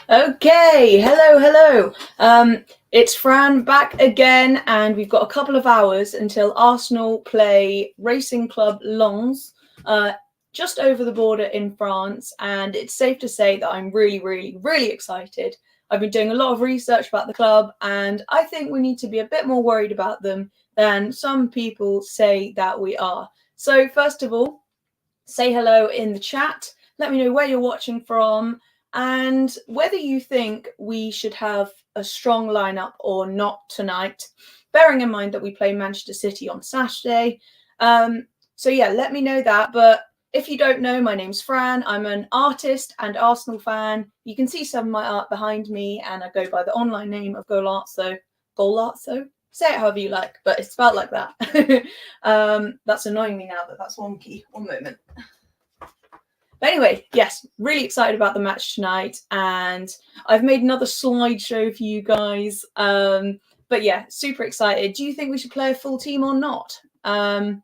Okay, hello. It's Fran back again, and we've got a couple of hours until Arsenal play Racing Club Lens, just over the border in France, and it's safe to say that I'm really excited. I've been doing a lot of research about the club, and I think we need to be a bit more worried about them than some people say that we are. So first of all, say hello in the chat. Let me know where you're watching from, and whether you think we should have a strong lineup or not tonight, bearing in mind that we play Manchester City on Saturday. So yeah, let me know that. But if you don't know, my name's Fran. I'm an artist and Arsenal fan. You can see some of my art behind me, and I go by the online name of Golartzo. Golartzo? Say it however you like, but it's spelled like that. That's annoying me now that's wonky. One moment. But anyway, yes, really excited about the match tonight, and I've made another slideshow for you guys. But yeah, super excited. Do you think we should play a full team or not? Hello,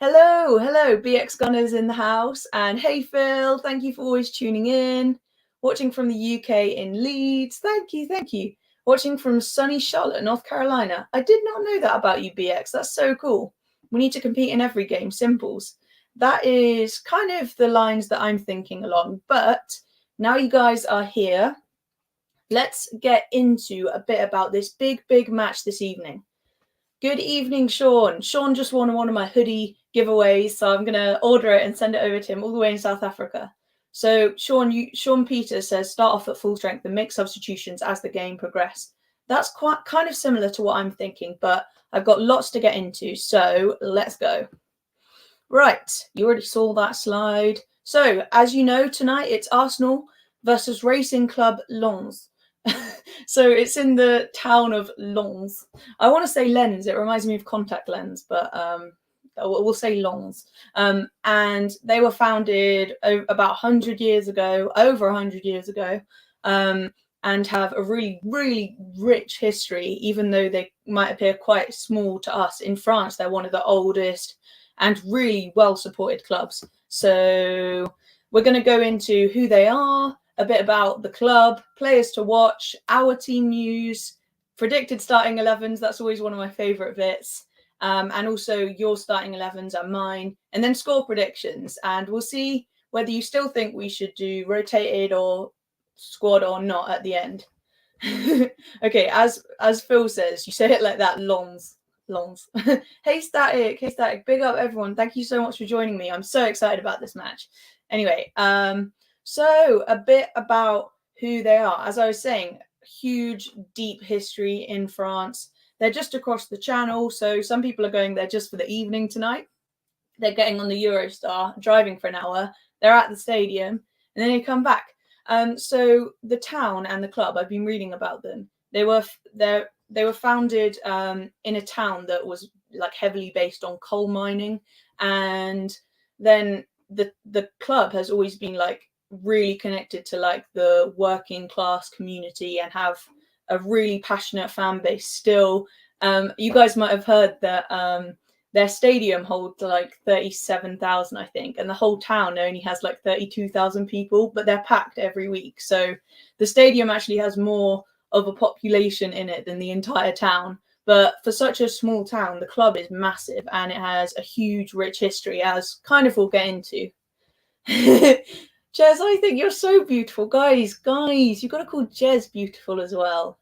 BX Gunners in the house, and hey Phil, thank you for always tuning in. Watching from the UK in Leeds, thank you. Watching from sunny Charlotte, North Carolina. I did not know that about you, BX. That's so cool. We need to compete in every game, simples. That is kind of the lines that I'm thinking along. But now you guys are here, let's get into a bit about this big match this evening. Good evening, Sean. Sean just won one of my hoodie giveaways, so I'm going to order it and send it over to him all the way in South Africa. So Sean Peters says, start off at full strength and make substitutions as the game progresses. That's quite kind of similar to what I'm thinking, but I've got lots to get into, so let's go. Right, you already saw that slide. So, as you know, tonight it's Arsenal versus Racing Club Lens. So it's in the town of Lens. I want to say Lens. It reminds me of contact lens, but we'll say Lens. And they were founded about 100 years ago, over 100 years ago, and have a really rich history, even though they might appear quite small to us. In France, they're one of the oldest and really well-supported clubs. So we're going to go into who they are, a bit about the club, players to watch, our team news, predicted starting 11s. That's always one of my favourite bits. And also your starting 11s and mine. And then score predictions. And we'll see whether you still think we should do rotated or squad or not at the end. Okay, as Phil says, you say it like that, Lens. Hey Static, big up everyone. Thank you so much for joining me. I'm so excited about this match. Anyway, so a bit about who they are. As I was saying, huge, deep history in France. They're just across the channel, so some people are going there just for the evening tonight. They're getting on the Eurostar, driving for an hour. They're at the stadium, and then they come back. So the town and the club, I've been reading about them. They were founded in a town that was like heavily based on coal mining, and then the club has always been like really connected to like the working class community and have a really passionate fan base still. You guys might have heard that their stadium holds like 37,000, I think, and the whole town only has like 32,000 people, but they're packed every week. So the stadium actually has more of a population in it than the entire town. But for such a small town, the club is massive and it has a huge, rich history, as kind of we'll get into. Jez, I think you're so beautiful. Guys, you've got to call Jez beautiful as well.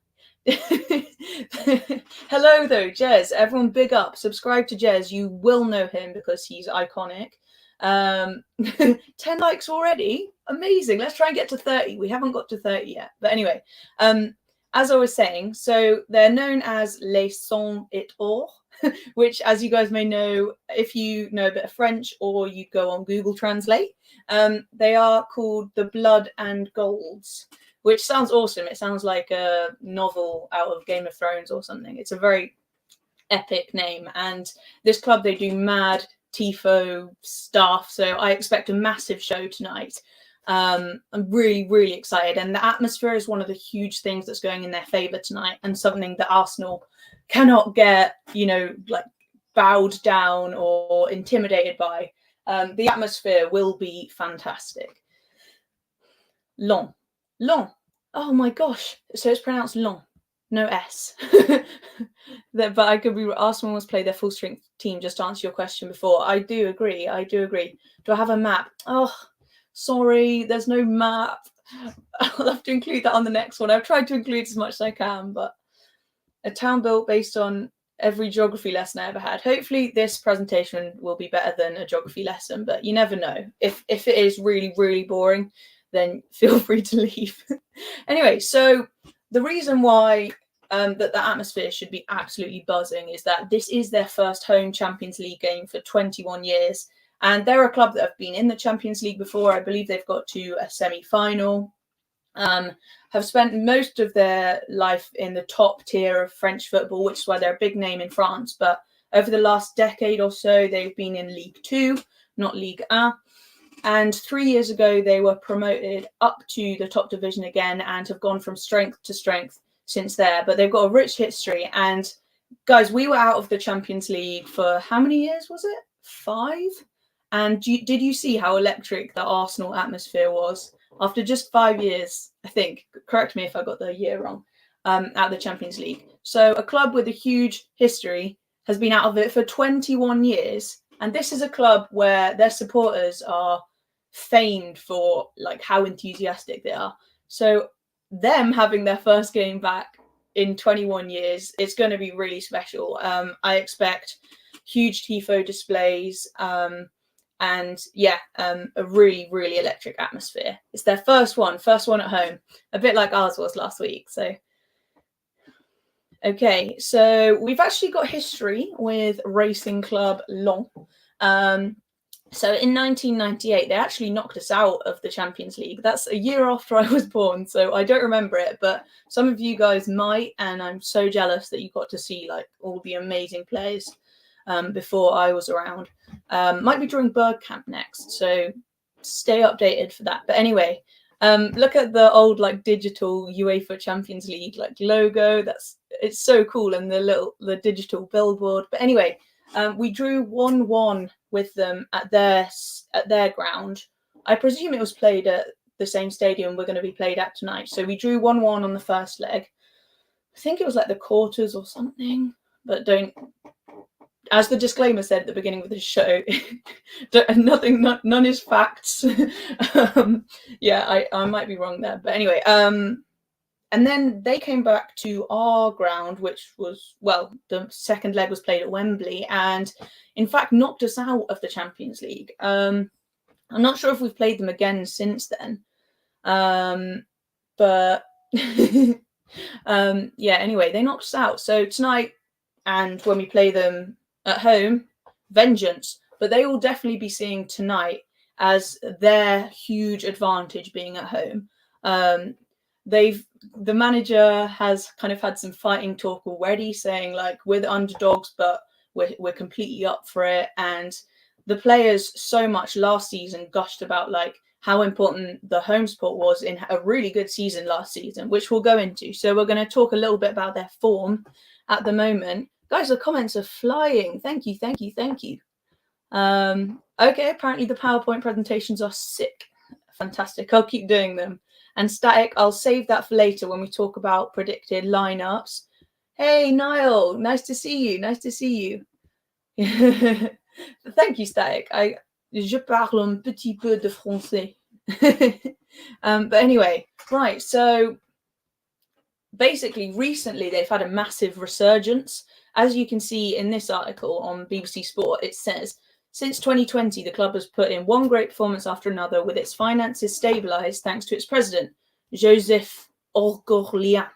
Hello, though, Jez. Everyone big up. Subscribe to Jez. You will know him because he's iconic. 10 likes already. Amazing. Let's try and get to 30. We haven't got to 30 yet. But anyway, as I was saying, so they're known as Les Sang et Or. which, as you guys may know, if you know a bit of French or you go on Google Translate, they are called the Blood and Golds, which sounds awesome. It sounds like a novel out of Game of Thrones or something. It's a very epic name. And this club, they do mad tifo stuff. So I expect a massive show tonight. I'm really, really excited. And the atmosphere is one of the huge things that's going in their favour tonight, and something that Arsenal cannot get, like bowed down or intimidated by. The atmosphere will be fantastic. Long. Oh my gosh. So it's pronounced long. No S. But I could be. Arsenal must play their full strength team, just to answer your question before. I do agree. Do I have a map? Oh, sorry, there's no map. I'll have to include that on the next one. I've tried to include as much as I can, but a town built based on every geography lesson I ever had. Hopefully this presentation will be better than a geography lesson, but you never know. If it is really, really boring, then feel free to leave. Anyway, so the reason why that the atmosphere should be absolutely buzzing is that this is their first home Champions League game for 21 years. And they're a club that have been in the Champions League before. I believe they've got to a semi-final. Have spent most of their life in the top tier of French football, which is why they're a big name in France. But over the last decade or so, they've been in Ligue 2, not Ligue 1. And 3 years ago, they were promoted up to the top division again and have gone from strength to strength since there. But they've got a rich history. And guys, we were out of the Champions League for how many years was it? 5? And did you see how electric the Arsenal atmosphere was? After just 5 years, I think, correct me if I got the year wrong, at the Champions League. So a club with a huge history has been out of it for 21 years. And this is a club where their supporters are famed for like how enthusiastic they are. So them having their first game back in 21 years, it's going to be really special. I expect huge tifo displays, and a really, really electric atmosphere. It's their first one at home, a bit like ours was last week. So, okay, so we've actually got history with Racing Club Long. So in 1998, they actually knocked us out of the Champions League. That's a year after I was born, so I don't remember it, but some of you guys might, and I'm so jealous that you got to see like all the amazing players before I was around. Might be during Berg Camp next, so stay updated for that. But anyway, look at the old like digital UEFA Champions League like logo. It's so cool, and the digital billboard. But anyway, we drew 1-1 with them at their ground. I presume it was played at the same stadium we're going to be played at tonight. So we drew 1-1 on the first leg. I think it was like the quarters or something, but don't. As the disclaimer said at the beginning of the show, none is facts. I might be wrong there. But anyway, and then they came back to our ground, which was, well, the second leg was played at Wembley, and in fact knocked us out of the Champions League. I'm not sure if we've played them again since then. But anyway, they knocked us out. So tonight, and when we play them at home, vengeance. But they will definitely be seeing tonight as their huge advantage being at home. The manager has kind of had some fighting talk already, saying like we're the underdogs, but we're completely up for it. And the players so much last season gushed about like how important the home support was in a really good season last season, which we'll go into. So we're going to talk a little bit about their form at the moment. Guys, the comments are flying. Thank you. Okay, apparently the PowerPoint presentations are sick. Fantastic. I'll keep doing them. And Static, I'll save that for later when we talk about predicted lineups. Hey, Niall, nice to see you. Thank you, Static. Je parle un petit peu de français. But anyway, right, so basically recently they've had a massive resurgence. As you can see in this article on BBC Sport, it says, since 2020, the club has put in one great performance after another, with its finances stabilised thanks to its president, Joseph Orgolien.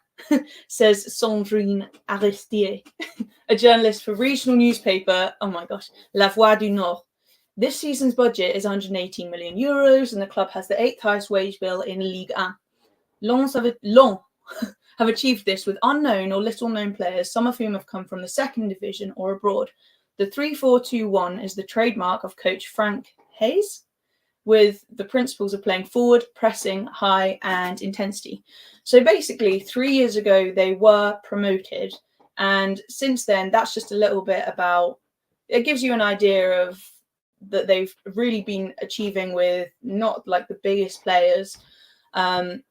says Sandrine Aristier, a journalist for regional newspaper, oh my gosh, La Voix du Nord. This season's budget is 118 million euros, and the club has the 8th highest wage bill in Ligue 1. Lens have achieved this with unknown or little-known players, some of whom have come from the second division or abroad. The 3-4-2-1 is the trademark of coach Frank Hayes, with the principles of playing forward, pressing, high, and intensity. So basically, 3 years ago, they were promoted. And since then, that's just a little bit about, it gives you an idea of that they've really been achieving with not like the biggest players. In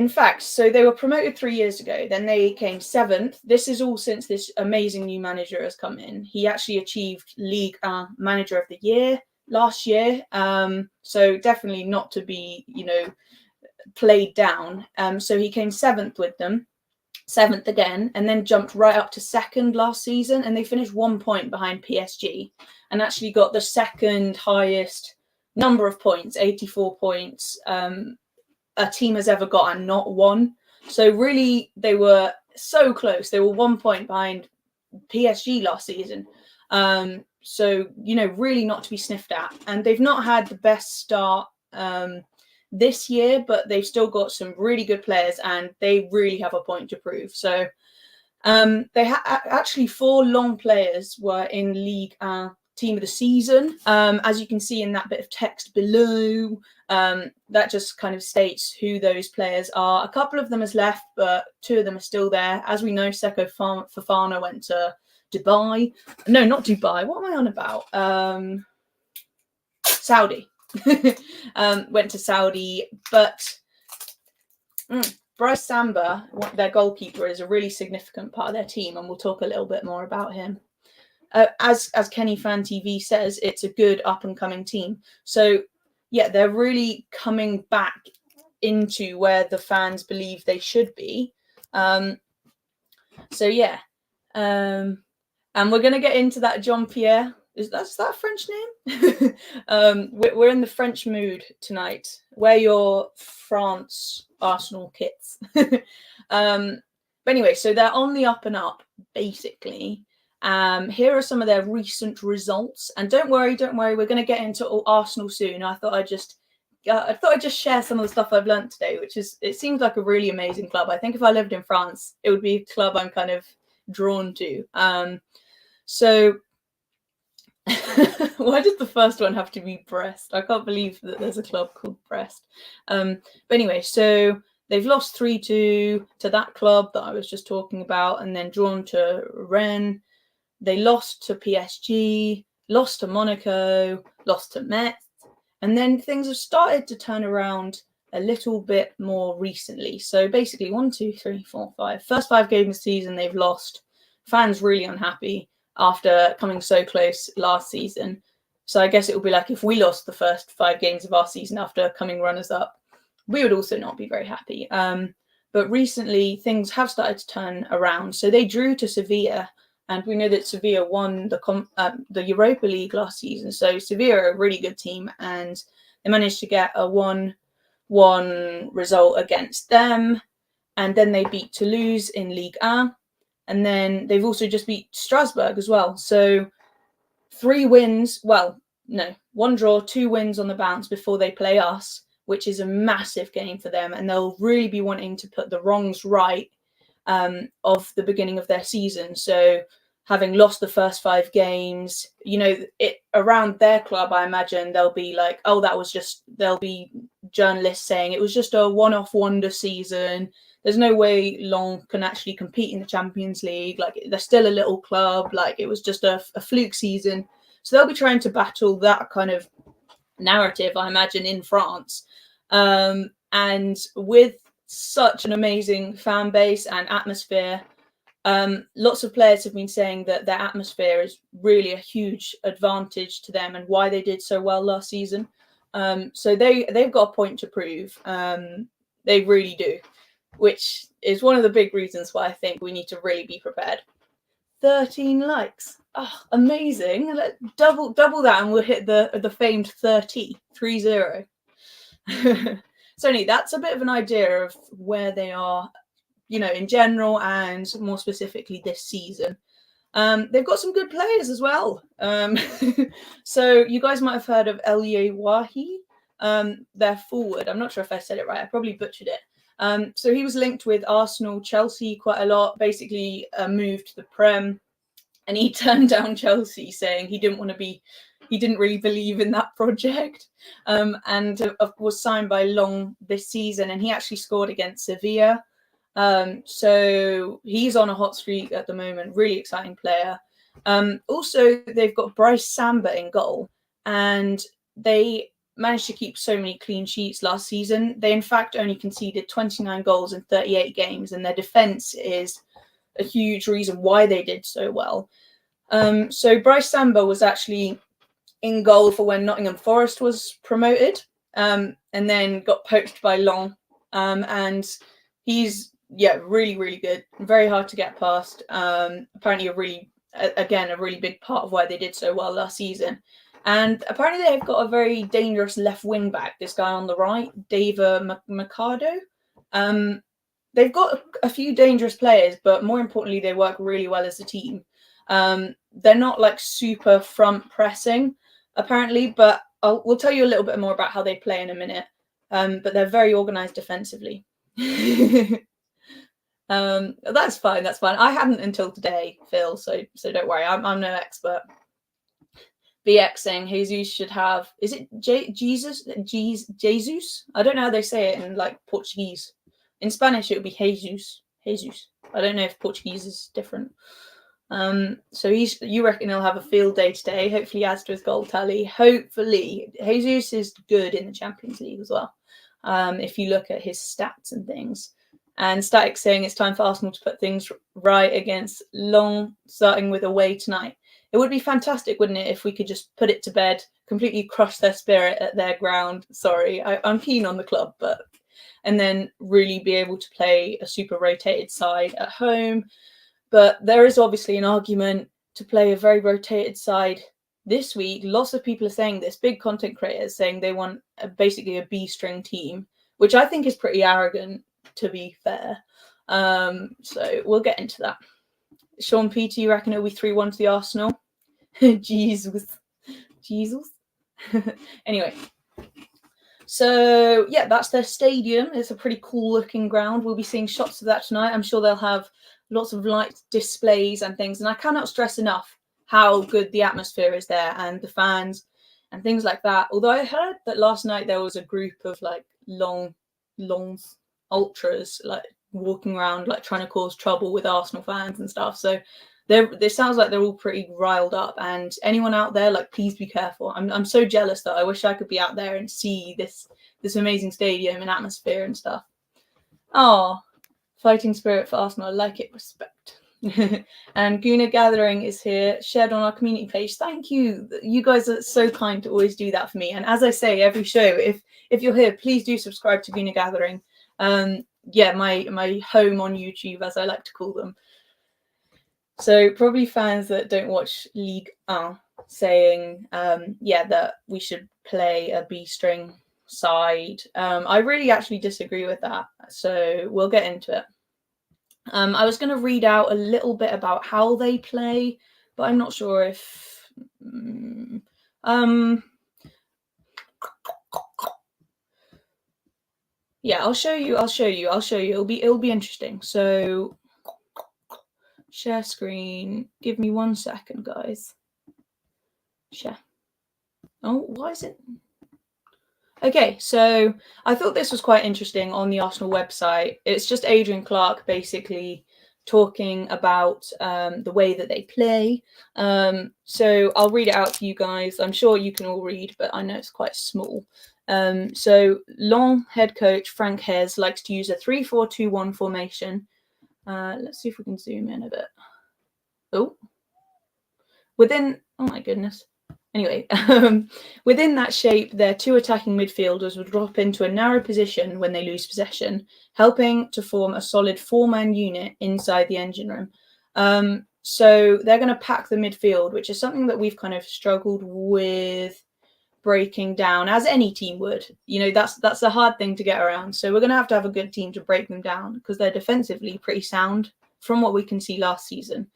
fact, so they were promoted 3 years ago. Then they came 7th. This is all since this amazing new manager has come in. He actually achieved Ligue 1 Manager of the Year last year. So definitely not to be, played down. So he came 7th with them, 7th again, and then jumped right up to 2nd last season. And they finished 1 point behind PSG and actually got the second highest number of points, 84 points. A team has ever got and not won. So really, they were so close. They were 1 point behind PSG last season. So, really not to be sniffed at. And they've not had the best start this year, but they've still got some really good players and they really have a point to prove. So they actually 4 long players were in Ligue 1 Team of the Season. As you can see in that bit of text below, that just kind of states who those players are. A couple of them has left, but 2 of them are still there. As we know, Seko Fofana went to Dubai. No, not Dubai. What am I on about? Saudi. Went to Saudi, but Bryce Samba, their goalkeeper, is a really significant part of their team, and we'll talk a little bit more about him. As Kenny Fan TV says, it's a good up-and-coming team. So, yeah, they're really coming back into where the fans believe they should be. And we're going to get into that Jean-Pierre. Is that a French name? We're in the French mood tonight. Wear your France Arsenal kits. But anyway, so they're on the up and up, basically. Here are some of their recent results, and don't worry, we're going to get into Arsenal soon. I thought I'd just share some of the stuff I've learned today, it seems like a really amazing club. I think if I lived in France, it would be a club I'm kind of drawn to. So why does the first one have to be Brest? I can't believe that there's a club called Brest. But anyway, so they've lost 3-2 to that club that I was just talking about, and then drawn to Rennes. They lost to PSG, lost to Monaco, lost to Metz, and then things have started to turn around a little bit more recently. So basically 1, 2, 3, 4, 5. First 5 games of the season they've lost. Fans really unhappy after coming so close last season. So I guess it would be like if we lost the first 5 games of our season after coming runners up, we would also not be very happy. But recently things have started to turn around. So they drew to Sevilla. And we know that Sevilla won the Europa League last season. So Sevilla are a really good team, and they managed to get a 1-1 result against them. And then they beat Toulouse in Ligue 1. And then they've also just beat Strasbourg as well. So 3 wins. Well, no, 1 draw, 2 wins on the bounce before they play us, which is a massive game for them. And they'll really be wanting to put the wrongs right of the beginning of their season. So having lost the first 5 games, around their club, I imagine they'll be like, there'll be journalists saying it was just a one-off wonder season. There's no way Lens can actually compete in the Champions League. Like, they're still a little club. Like, it was just a fluke season. So they'll be trying to battle that kind of narrative, I imagine, in France. And with such an amazing fan base and atmosphere, lots of players have been saying that their atmosphere is really a huge advantage to them and why they did so well last season. So they've got a point to prove. They really do, which is one of the big reasons why I think we need to really be prepared. 13 likes. Oh, amazing. Double that and we'll hit the famed 30. So anyway, that's a bit of an idea of where they are, you know, in general and more specifically this season. They've got some good players as well. So you guys might have heard of Elie Wahi, their forward. I'm not sure if I said it right. I probably butchered it. So he was linked with Arsenal, Chelsea quite a lot, basically moved to the Prem, and he turned down Chelsea saying he didn't really believe in that project, and was signed by Long this season, and he actually scored against Sevilla. So he's on a hot streak at the moment, really exciting player. Also, they've got Reiss Samba in goal, and they managed to keep so many clean sheets last season. They, in fact, only conceded 29 goals in 38 games, and their defence is a huge reason why they did so well. So Reiss Samba was actually in goal for when Nottingham Forest was promoted, and then got poached by Long, and he's really, really good. Very hard to get past. Apparently a really big part of why they did so well last season. And apparently they've got a very dangerous left wing back, this guy on the right, David Mercado. They've got a few dangerous players, but more importantly, they work really well as a team. They're not like super front pressing, apparently, but we'll tell you a little bit more about how they play in a minute. But they're very organised defensively. That's fine. I hadn't until today, Phil. So don't worry. I'm no expert. BX saying Jesus should have. Is it Jesus? Jesus? I don't know how they say it in like Portuguese. In Spanish, it would be Jesus. Jesus. I don't know if Portuguese is different. So you reckon he'll have a field day today? Hopefully, adds to his goal tally. Hopefully, Jesus is good in the Champions League as well. If you look at his stats and things. And Static saying it's time for Arsenal to put things right against Long, starting with away tonight. It would be fantastic, wouldn't it, if we could just put it to bed, completely crush their spirit at their ground. Sorry, I'm keen on the club, and then really be able to play a super rotated side at home. But there is obviously an argument to play a very rotated side this week. Lots of people are saying this, big content creators saying they want basically a B-string team, which I think is pretty arrogant, to be fair. So we'll get into that. Sean Peter, you reckon it'll be 3-1 to the Arsenal? Jesus. Anyway. So, yeah, that's their stadium. It's a pretty cool looking ground. We'll be seeing shots of that tonight. I'm sure they'll have lots of light displays and things. And I cannot stress enough how good the atmosphere is there and the fans and things like that. Although I heard that last night there was a group of like Longs ultras like walking around like trying to cause trouble with Arsenal fans and stuff. So this sounds like they're all pretty riled up, and anyone out there, like, please be careful. I'm so jealous that I wish I could be out there and see this amazing stadium and atmosphere and stuff. Oh, fighting spirit for Arsenal. I like it. Respect. And Gooner Gathering is here, shared on our community page. Thank you. You guys are so kind to always do that for me. And as I say every show, if you're here, please do subscribe to Gooner Gathering. My home on YouTube, as I like to call them. So probably fans that don't watch Ligue 1 saying, that we should play a B-string side. I really actually disagree with that. So we'll get into it. I was going to read out a little bit about how they play, but I'm not sure if... Yeah, I'll show you. It'll be interesting. So... share screen. Give me 1 second, guys. Share. Oh, why is it? Okay, so I thought this was quite interesting on the Arsenal website. It's just Adrian Clark basically talking about the way that they play. So I'll read it out to you guys. I'm sure you can all read, but I know it's quite small. So Long head coach Frank Hez likes to use a 3-4-2-1 formation. Let's see if we can zoom in a bit. Oh my goodness. Anyway, within that shape, their two attacking midfielders will drop into a narrow position when they lose possession, helping to form a solid four-man unit inside the engine room. So they're going to pack the midfield, which is something that we've kind of struggled with breaking down, as any team would. You know, that's a hard thing to get around. So we're going to have a good team to break them down, because they're defensively pretty sound from what we can see last season.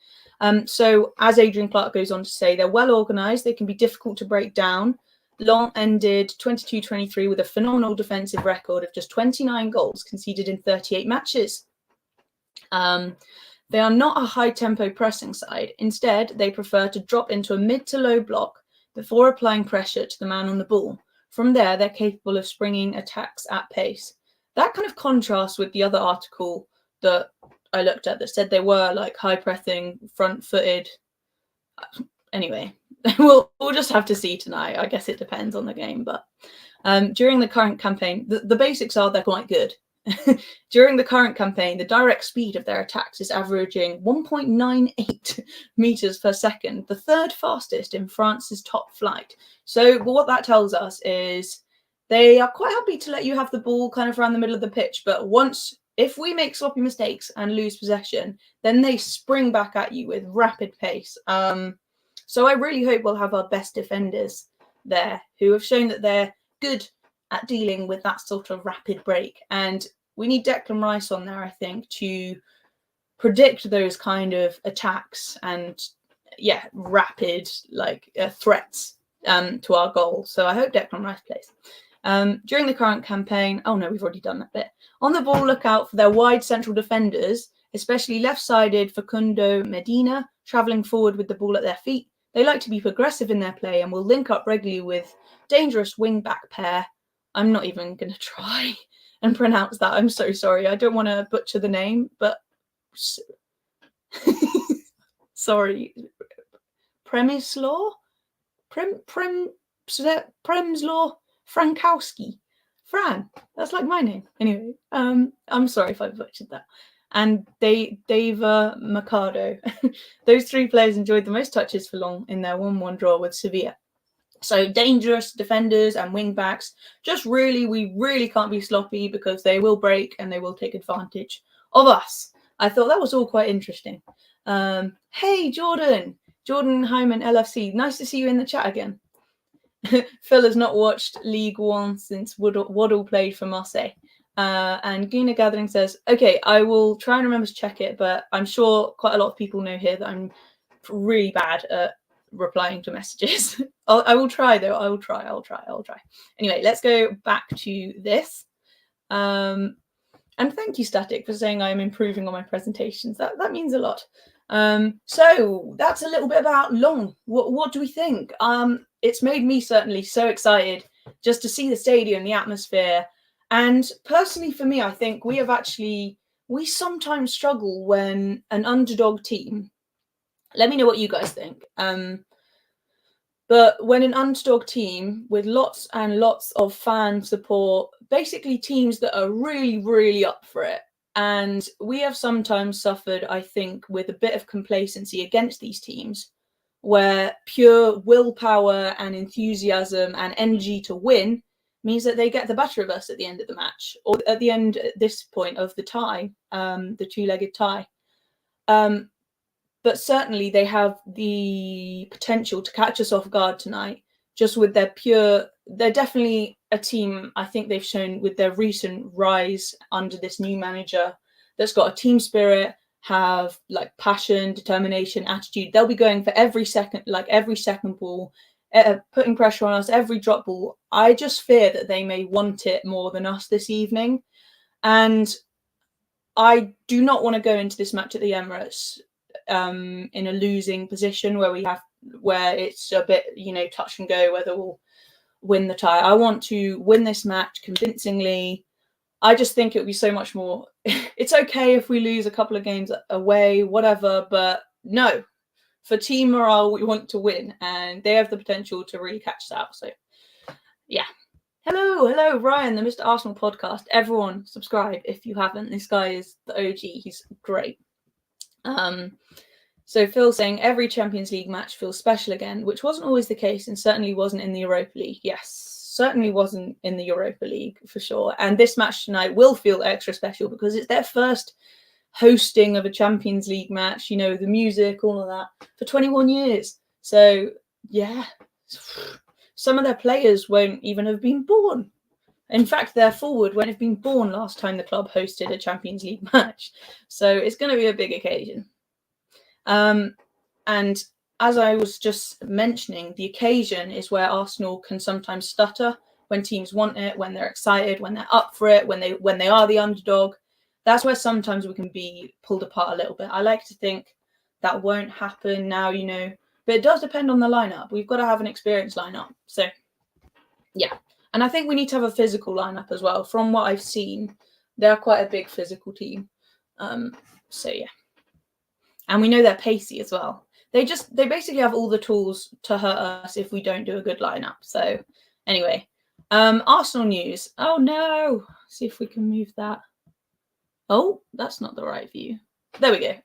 So as Adrian Clark goes on to say, they're well organised. They can be difficult to break down. Long ended 22-23 with a phenomenal defensive record of just 29 goals conceded in 38 matches. They are not a high-tempo pressing side. Instead, they prefer to drop into a mid to low block before applying pressure to the man on the ball. From there, they're capable of springing attacks at pace. That kind of contrasts with the other article that I looked at that said they were like high-pressing, front-footed. Anyway, we'll just have to see tonight. I guess it depends on the game. But during the current campaign, the basics are they're quite good. During the current campaign, the direct speed of their attacks is averaging 1.98 meters per second, the third fastest in France's top flight. So what that tells us is they are quite happy to let you have the ball kind of around the middle of the pitch. But if we make sloppy mistakes and lose possession, then they spring back at you with rapid pace. So I really hope we'll have our best defenders there, who have shown that they're good at dealing with that sort of rapid break. And we need Declan Rice on there, I think, to predict those kind of attacks and, rapid threats to our goal. So I hope Declan Rice plays. During the current campaign, oh no, we've already done that bit. On the ball, look out for their wide central defenders, especially left-sided Facundo Medina, travelling forward with the ball at their feet. They like to be progressive in their play and will link up regularly with dangerous wing-back pair. I'm not even going to try and pronounce that. I'm so sorry. I don't want to butcher the name, but sorry. Przemysław Frankowski. Fran. That's like my name. Anyway, I'm sorry if I butchered that. And Deva Mercado. Those three players enjoyed the most touches for long in their 1-1 draw with Sevilla. So dangerous defenders and wing backs. We really can't be sloppy, because they will break and they will take advantage of us. I thought that was all quite interesting. Hey, Jordan Hyman LFC. Nice to see you in the chat again. Phil has not watched League One since Waddle played for Marseille. And Gina Gathering says, okay, I will try and remember to check it, but I'm sure quite a lot of people know here that I'm really bad at replying to messages. I will try though. I'll try. Anyway, let's go back to this. And thank you, Static, for saying I'm improving on my presentations. That means a lot. So that's a little bit about Long. What do we think? It's made me certainly so excited just to see the stadium, the atmosphere. And personally for me, I think we sometimes struggle when an underdog team, let me know what you guys think. But when an underdog team with lots and lots of fan support, basically teams that are really, really up for it. And we have sometimes suffered, I think, with a bit of complacency against these teams, where pure willpower and enthusiasm and energy to win means that they get the better of us at the end of the match, or at the end, at this point of the tie, the two-legged tie. But certainly they have the potential to catch us off guard tonight, just with they're definitely a team, I think they've shown with their recent rise under this new manager, that's got a team spirit, have like passion, determination, attitude. They'll be going for every second ball, putting pressure on us, every drop ball. I just fear that they may want it more than us this evening. And I do not want to go into this match at the Emirates in a losing position where it's a bit, touch and go whether we'll win the tie. I want to win this match convincingly. I just think it would be so much more. It's okay if we lose a couple of games away, whatever, but no, for team morale, we want to win, and they have the potential to really catch us out. So, yeah. Hello, Ryan, the Mr. Arsenal podcast. Everyone, subscribe if you haven't. This guy is the OG. He's great. So Phil saying every Champions League match feels special again, which wasn't always the case, and certainly wasn't in the Europa League. Yes, certainly wasn't in the Europa League for sure. And this match tonight will feel extra special because it's their first hosting of a Champions League match, the music, all of that, for 21 years. So, yeah, some of their players won't even have been born. In fact, their forward won't have been born last time the club hosted a Champions League match. So it's going to be a big occasion. And as I was just mentioning, the occasion is where Arsenal can sometimes stutter when teams want it, when they're excited, when they're up for it, when they are the underdog. That's where sometimes we can be pulled apart a little bit. I like to think that won't happen now, but it does depend on the lineup. We've got to have an experienced lineup. So, yeah. And I think we need to have a physical lineup as well. From what I've seen, they're quite a big physical team. So, yeah. And we know they're pacey as well. They basically have all the tools to hurt us if we don't do a good lineup. So, anyway. Arsenal news. Oh, no. See if we can move that. Oh, that's not the right view. There we go.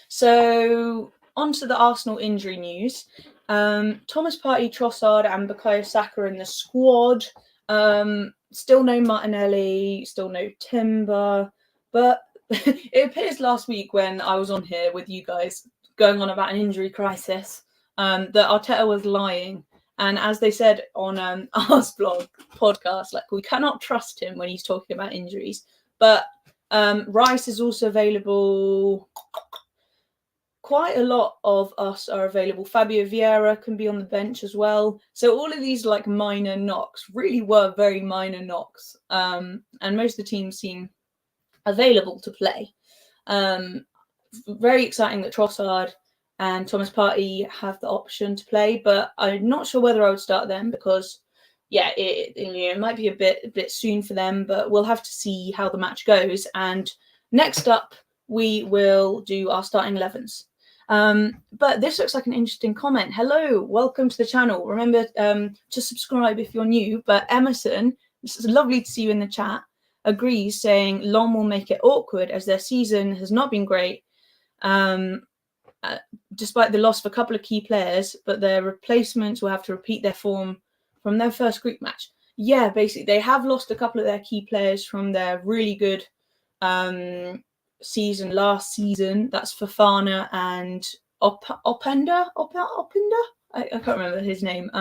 So on to the Arsenal injury news. Thomas Partey, Trossard and Bukayo Saka in the squad. Still no Martinelli, still no Timber. But it appears last week when I was on here with you guys going on about an injury crisis, that Arteta was lying. And as they said on Ars blog podcast, like, we cannot trust him when he's talking about injuries. But Reiss is also available. Quite a lot of us are available. Fabio Vieira can be on the bench as well. So all of these like minor knocks really were very minor knocks. And most of the teams seem available to play. Very exciting that Trossard and Thomas Partey have the option to play, but I'm not sure whether I would start them because, yeah, it might be a bit soon for them, but we'll have to see how the match goes. And next up, we will do our starting 11s. But this looks like an interesting comment. Hello, welcome to the channel. Remember to subscribe if you're new. But Emerson, this is lovely to see you in the chat, agrees, saying Long will make it awkward as their season has not been great. Despite the loss of a couple of key players, but their replacements will have to repeat their form from their first group match. Yeah, basically, they have lost a couple of their key players from their really good season last season. That's Fofana and Openda. I can't remember his name.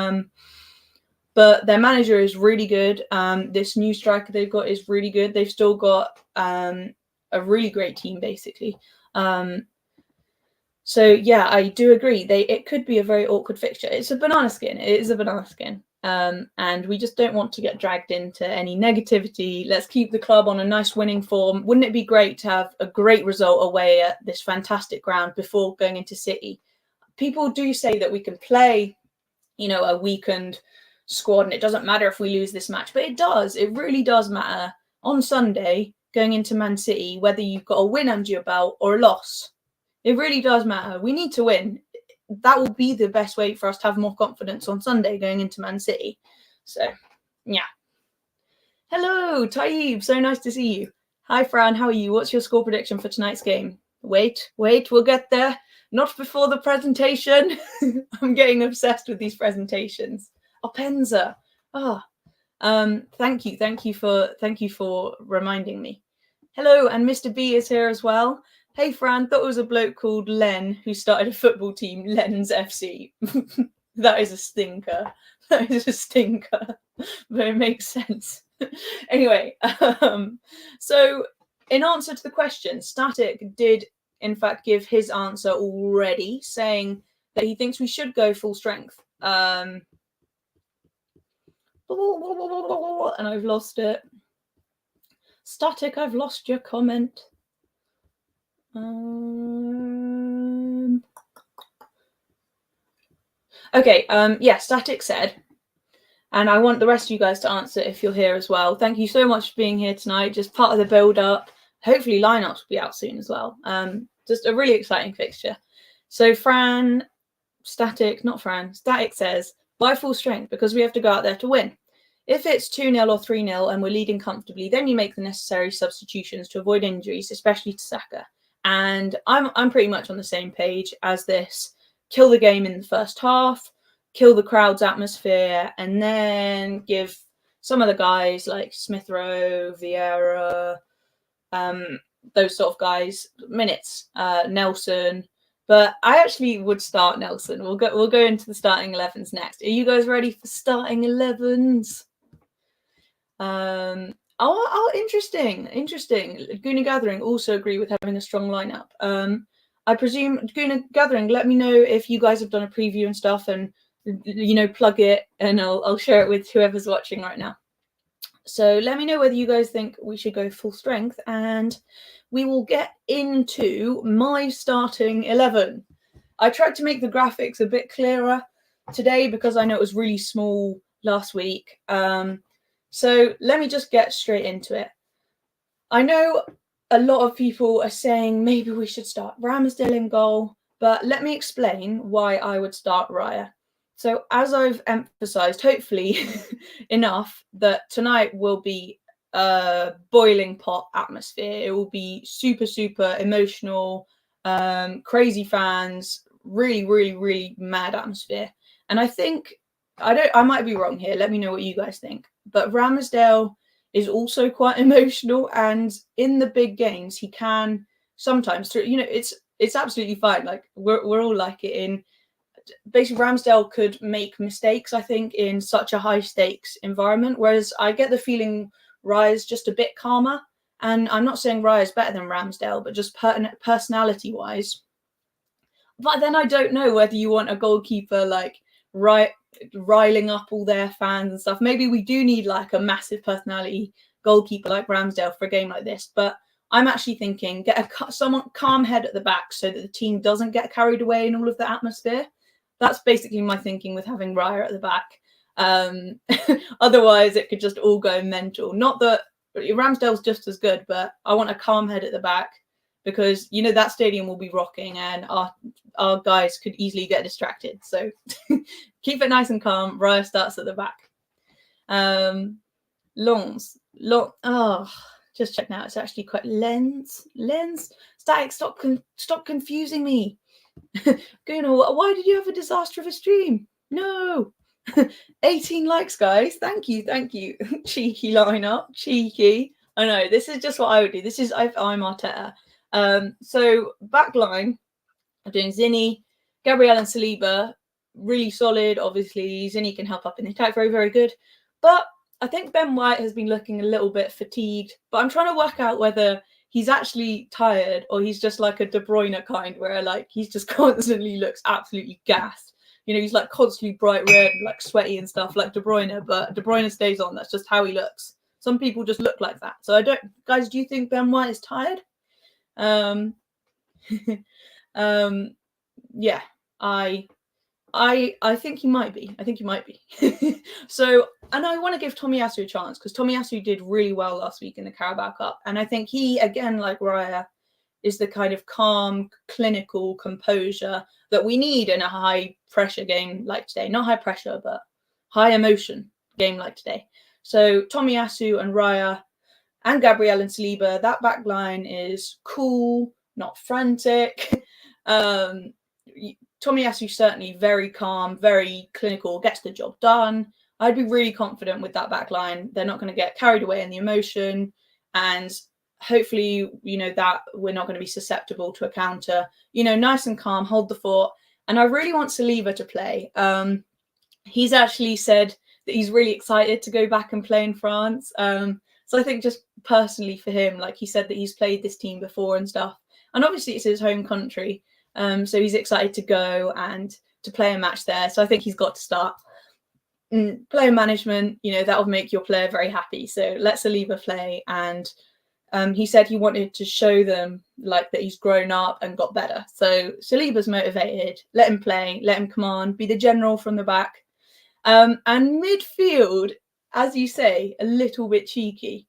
But their manager is really good. This new striker they've got is really good. They've still got a really great team, basically. So yeah, I do agree. It could be a very awkward fixture. It's a banana skin. It is a banana skin. And we just don't want to get dragged into any negativity. Let's keep the club on a nice winning form. Wouldn't it be great to have a great result away at this fantastic ground before going into City? People do say that we can play, a weakened squad and it doesn't matter if we lose this match, but it does. It really does matter on Sunday going into Man City, whether you've got a win under your belt or a loss. It really does matter. We need to win. That will be the best way for us to have more confidence on Sunday going into Man City. So, yeah. Hello, Taib. So nice to see you. Hi, Fran. How are you? What's your score prediction for tonight's game? Wait. We'll get there. Not before the presentation. I'm getting obsessed with these presentations. Openza. Thank you for reminding me. Hello, and Mr. B is here as well. Hey, Fran, thought it was a bloke called Len who started a football team, Len's FC. That is a stinker. But it makes sense. Anyway, so in answer to the question, Static did, in fact, give his answer already, saying that he thinks we should go full strength. And I've lost it. Static, I've lost your comment. Okay, Static said, and I want the rest of you guys to answer if you're here as well. Thank you so much for being here tonight, just part of the build-up. Hopefully lineups will be out soon as well. Just a really exciting fixture. So Static says, why full strength? Because we have to go out there to win. If it's 2-0 or 3-0 and we're leading comfortably, then you make the necessary substitutions to avoid injuries, especially to Saka. And I'm pretty much on the same page as this. Kill the game in the first half, kill the crowd's atmosphere, and then give some of the guys like Smith Rowe, Vieira, those sort of guys minutes. Nelson, But I actually would start Nelson. We'll go into the starting 11s next. Are you guys ready for starting 11s? Interesting. Gooner Gathering also agree with having a strong lineup. I presume Gooner Gathering, let me know if you guys have done a preview and stuff, and plug it, and I'll share it with whoever's watching right now. So let me know whether you guys think we should go full strength, and we will get into my starting 11. I tried to make the graphics a bit clearer today because I know it was really small last week. So let me just get straight into it. I know a lot of people are saying maybe we should start Ramsdale in goal, but let me explain why I would start Raya. So as I've emphasised, hopefully enough, that tonight will be a boiling pot atmosphere. It will be super, super emotional, crazy fans, really, really, really mad atmosphere. And I think, I might be wrong here. Let me know what you guys think. But Ramsdale is also quite emotional, and in the big games, he can sometimes, it's absolutely fine. Like we're all like it in. Basically, Ramsdale could make mistakes, I think, in such a high stakes environment. Whereas I get the feeling Raya is just a bit calmer. And I'm not saying Raya is better than Ramsdale, but just personality wise. But then I don't know whether you want a goalkeeper like riling up all their fans and stuff. Maybe we do need like a massive personality goalkeeper like Ramsdale for a game like this. But I'm actually thinking get someone calm head at the back so that the team doesn't get carried away in all of the atmosphere. That's basically my thinking with having Raya at the back. Otherwise, it could just all go mental. Not that Ramsdale's just as good, but I want a calm head at the back because, that stadium will be rocking and our guys could easily get distracted. So keep it nice and calm. Raya starts at the back. Just check now. It's actually quite lens. Static, stop confusing me. Gooner, why did you have a disaster of a stream? No. 18 likes, guys. Thank you. Cheeky lineup. Cheeky. I know. This is just what I would do. This is I'm Arteta. So back line, I'm doing Zinny, Gabriel and Saliba. Really solid. Obviously, Zinny can help up in the attack. Very, very good. But I think Ben White has been looking a little bit fatigued. But I'm trying to work out whether he's actually tired or he's just like a De Bruyne kind where like he's just constantly looks absolutely gassed. He's like constantly bright red, like sweaty and stuff like De Bruyne, but De Bruyne stays on. That's just how he looks. Some people just look like that. So guys, do you think Ben White is tired? Yeah, I think he might be. So, and I want to give Tomiyasu a chance because Tomiyasu did really well last week in the Carabao Cup. And I think he, again, like Raya, is the kind of calm, clinical composure that we need in a high pressure game like today. Not high pressure, but high emotion game like today. So Tomiyasu and Raya and Gabriel and Saliba, that back line is cool, not frantic. Tomiyasu certainly very calm, very clinical, gets the job done. I'd be really confident with that back line. They're not going to get carried away in the emotion, and hopefully, that we're not going to be susceptible to a counter. Nice and calm, hold the fort. And I really want Saliba to play. He's actually said that he's really excited to go back and play in France. So I think just personally for him, like he said that he's played this team before and stuff. And obviously it's his home country. So he's excited to go and to play a match there. So I think he's got to start. Player management, that will make your player very happy. So let Saliba play. And he said he wanted to show them like that he's grown up and got better. So Saliba's motivated. Let him play. Let him come on. Be the general from the back. And midfield, as you say, a little bit cheeky.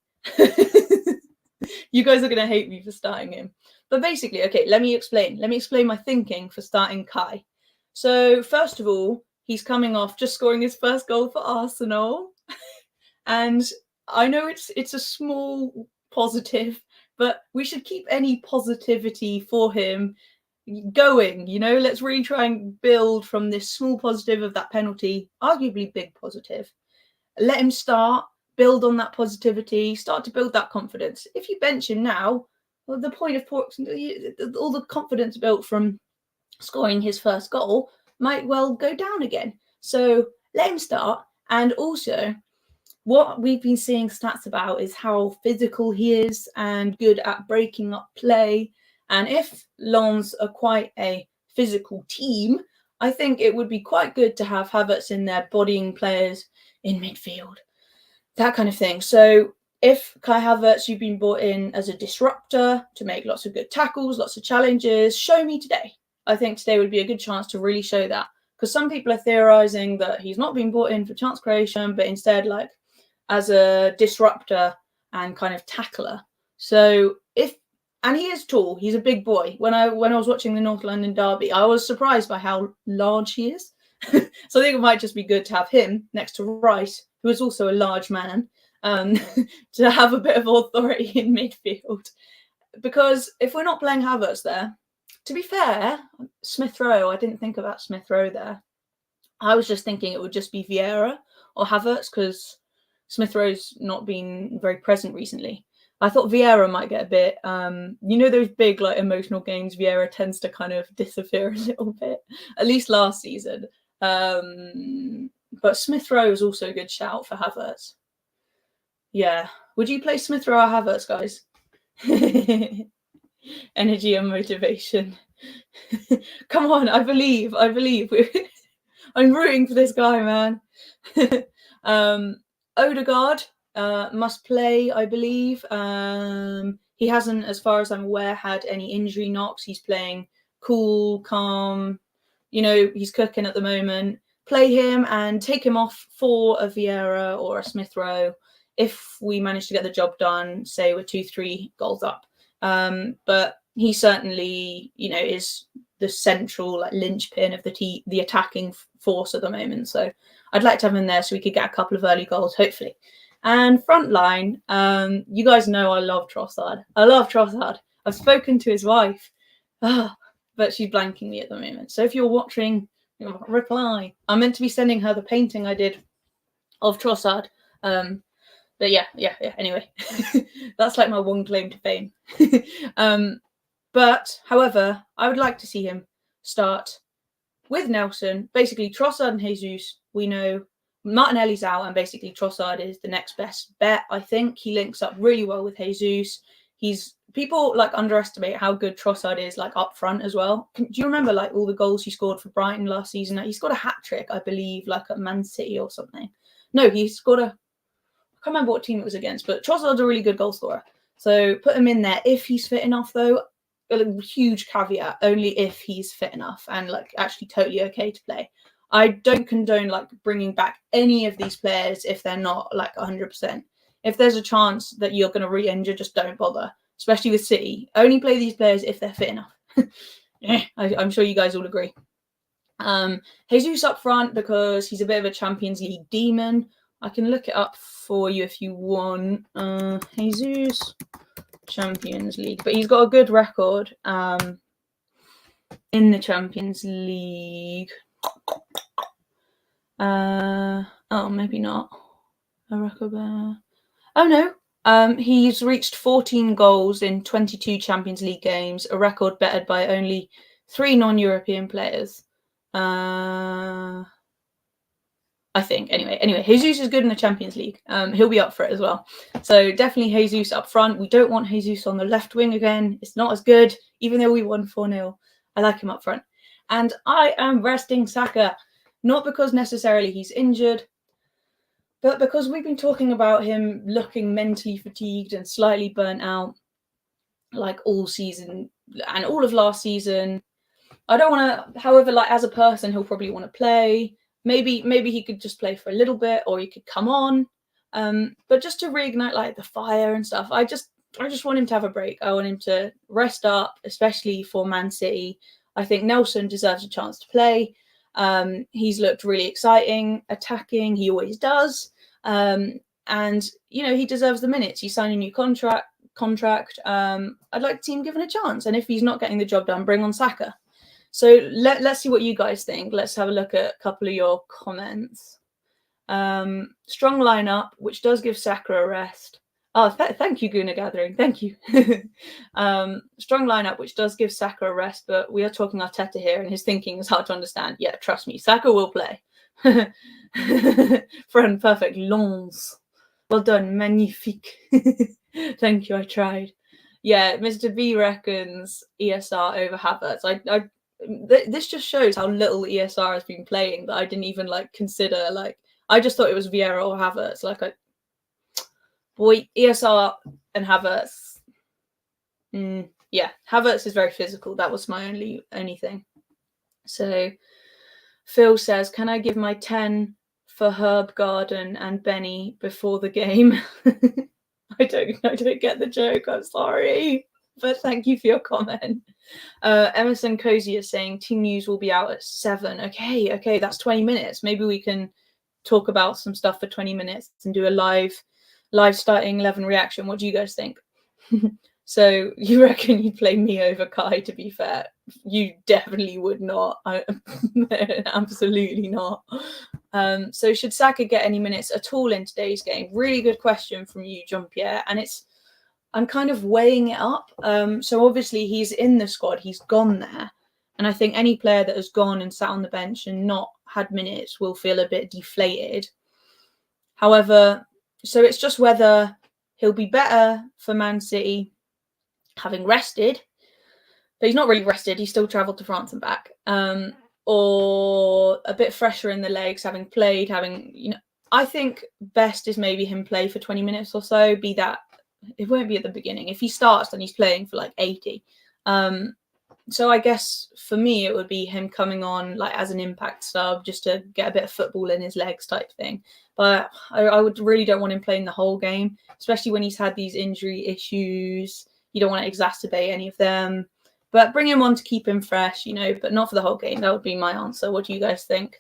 You guys are going to hate me for starting him. But basically, okay, let me explain. Let me explain my thinking for starting Kai. So first of all, he's coming off just scoring his first goal for Arsenal. And I know it's a small positive, but we should keep any positivity for him going. Let's really try and build from this small positive of that penalty, arguably big positive. Let him start, build on that positivity, start to build that confidence. If you bench him now, well, the point of all the confidence built from scoring his first goal might well go down again. So let him start. And also, what we've been seeing stats about is how physical he is and good at breaking up play. And if Lens are quite a physical team, I think it would be quite good to have Havertz in there bodying players in midfield, that kind of thing. So if Kai Havertz, you've been brought in as a disruptor to make lots of good tackles, lots of challenges, show me today. I think today would be a good chance to really show that, because some people are theorizing that he's not been brought in for chance creation, but instead like as a disruptor and kind of tackler. So and he is tall, he's a big boy. When I was watching the North London derby, I was surprised by how large he is. So I think it might just be good to have him next to Reiss, who is also a large man, to have a bit of authority in midfield. Because if we're not playing Havertz there, to be fair, Smith Rowe, I didn't think about Smith Rowe there. I was just thinking it would just be Vieira or Havertz, because Smith Rowe's not been very present recently. I thought Vieira might get a bit, those big like emotional games, Vieira tends to kind of disappear a little bit, at least last season. But Smith Rowe is also a good shout for Havertz. Yeah. Would you play Smith Rowe or Havertz, guys? Energy and motivation. Come on, I believe. I'm rooting for this guy, man. Odegaard must play, I believe. He hasn't, as far as I'm aware, had any injury knocks. He's playing cool, calm. He's cooking at the moment. Play him and take him off for a Vieira or a Smith Rowe if we manage to get the job done, say we're 2-3 goals up. But he certainly, is the central like linchpin of the attacking force at the moment. So I'd like to have him there so we could get a couple of early goals, hopefully. And front line, you guys know I love Trossard. I've spoken to his wife, but she's blanking me at the moment. So if you're watching, reply. I'm meant to be sending her the painting I did of Trossard. But yeah. Anyway, that's like my one claim to fame. But however, I would like to see him start with Nelson. Basically, Trossard and Jesus. We know Martinelli's out, and basically Trossard is the next best bet. I think he links up really well with Jesus. People like underestimate how good Trossard is like up front as well. Do you remember like all the goals he scored for Brighton last season? He scored a hat trick, I believe, like at Man City or something. No, he scored I can't remember what team it was against, but Trossard's a really good goal scorer. So put him in there if he's fit enough, though. A huge caveat, only if he's fit enough and like actually totally okay to play. I don't condone like bringing back any of these players if they're not like 100%. If there's a chance that you're going to re-injure, just don't bother. Especially with City, only play these players if they're fit enough. I'm sure you guys all agree. Jesus up front because he's a bit of a Champions League demon. I can look it up for you if you want. Jesus Champions League, but he's got a good record in the Champions League. Maybe not a record. Oh no, he's reached 14 goals in 22 Champions League games, a record bettered by only 3 non-European players. I think. Anyway, Jesus is good in the Champions League. He'll be up for it as well. So definitely Jesus up front. We don't want Jesus on the left wing again. It's not as good, even though we won 4-0. I like him up front. And I am resting Saka, not because necessarily he's injured, but because we've been talking about him looking mentally fatigued and slightly burnt out, like all season and all of last season. I don't want to, however, like as a person, he'll probably want to play. Maybe he could just play for a little bit, or he could come on. But just to reignite like the fire and stuff, I just want him to have a break. I want him to rest up, especially for Man City. I think Nelson deserves a chance to play. He's looked really exciting, attacking. He always does. And he deserves the minutes. He signed a new contract. I'd like to see him given a chance. And if he's not getting the job done, bring on Saka. So let's see what you guys think. Let's have a look at a couple of your comments. Strong lineup, which does give Saka a rest. Oh, thank you, Gooner Gathering. Thank you. Strong lineup, which does give Saka a rest, but we are talking Arteta here, and his thinking is hard to understand. Yeah, trust me, Saka will play. Friend, perfect. Lons. Well done. Magnifique. Thank you, I tried. Yeah, Mr. B reckons ESR over Havertz. This just shows how little ESR has been playing that I didn't even consider. I just thought it was Vieira or Havertz. Boy, ESR and Havertz. Yeah, Havertz is very physical. That was my only thing. So Phil says, can I give my 10 for Herb Garden and Benny before the game? I don't get the joke. I'm sorry. But thank you for your comment. Emerson Cozy is saying team news will be out at 7. Okay, that's 20 minutes. Maybe we can talk about some stuff for 20 minutes and do a live starting 11 reaction. What do you guys think? So you reckon you'd play me over Kai? To be fair, you definitely would not. Absolutely not. So should Saka get any minutes at all in today's game? Really good question from you, Jean-Pierre. And I'm kind of weighing it up. So obviously he's in the squad. He's gone there. And I think any player that has gone and sat on the bench and not had minutes will feel a bit deflated. However, so it's just whether he'll be better for Man City having rested, but he's not really rested. He still travelled to France and back. Or a bit fresher in the legs, having played, I think best is maybe him play for 20 minutes or so. Be that, it won't be at the beginning. If he starts, then he's playing for 80. So I guess for me, it would be him coming on as an impact sub just to get a bit of football in his legs type thing. But I would really don't want him playing the whole game, especially when he's had these injury issues. You don't want to exacerbate any of them. But bring him on to keep him fresh, but not for the whole game. That would be my answer. What do you guys think?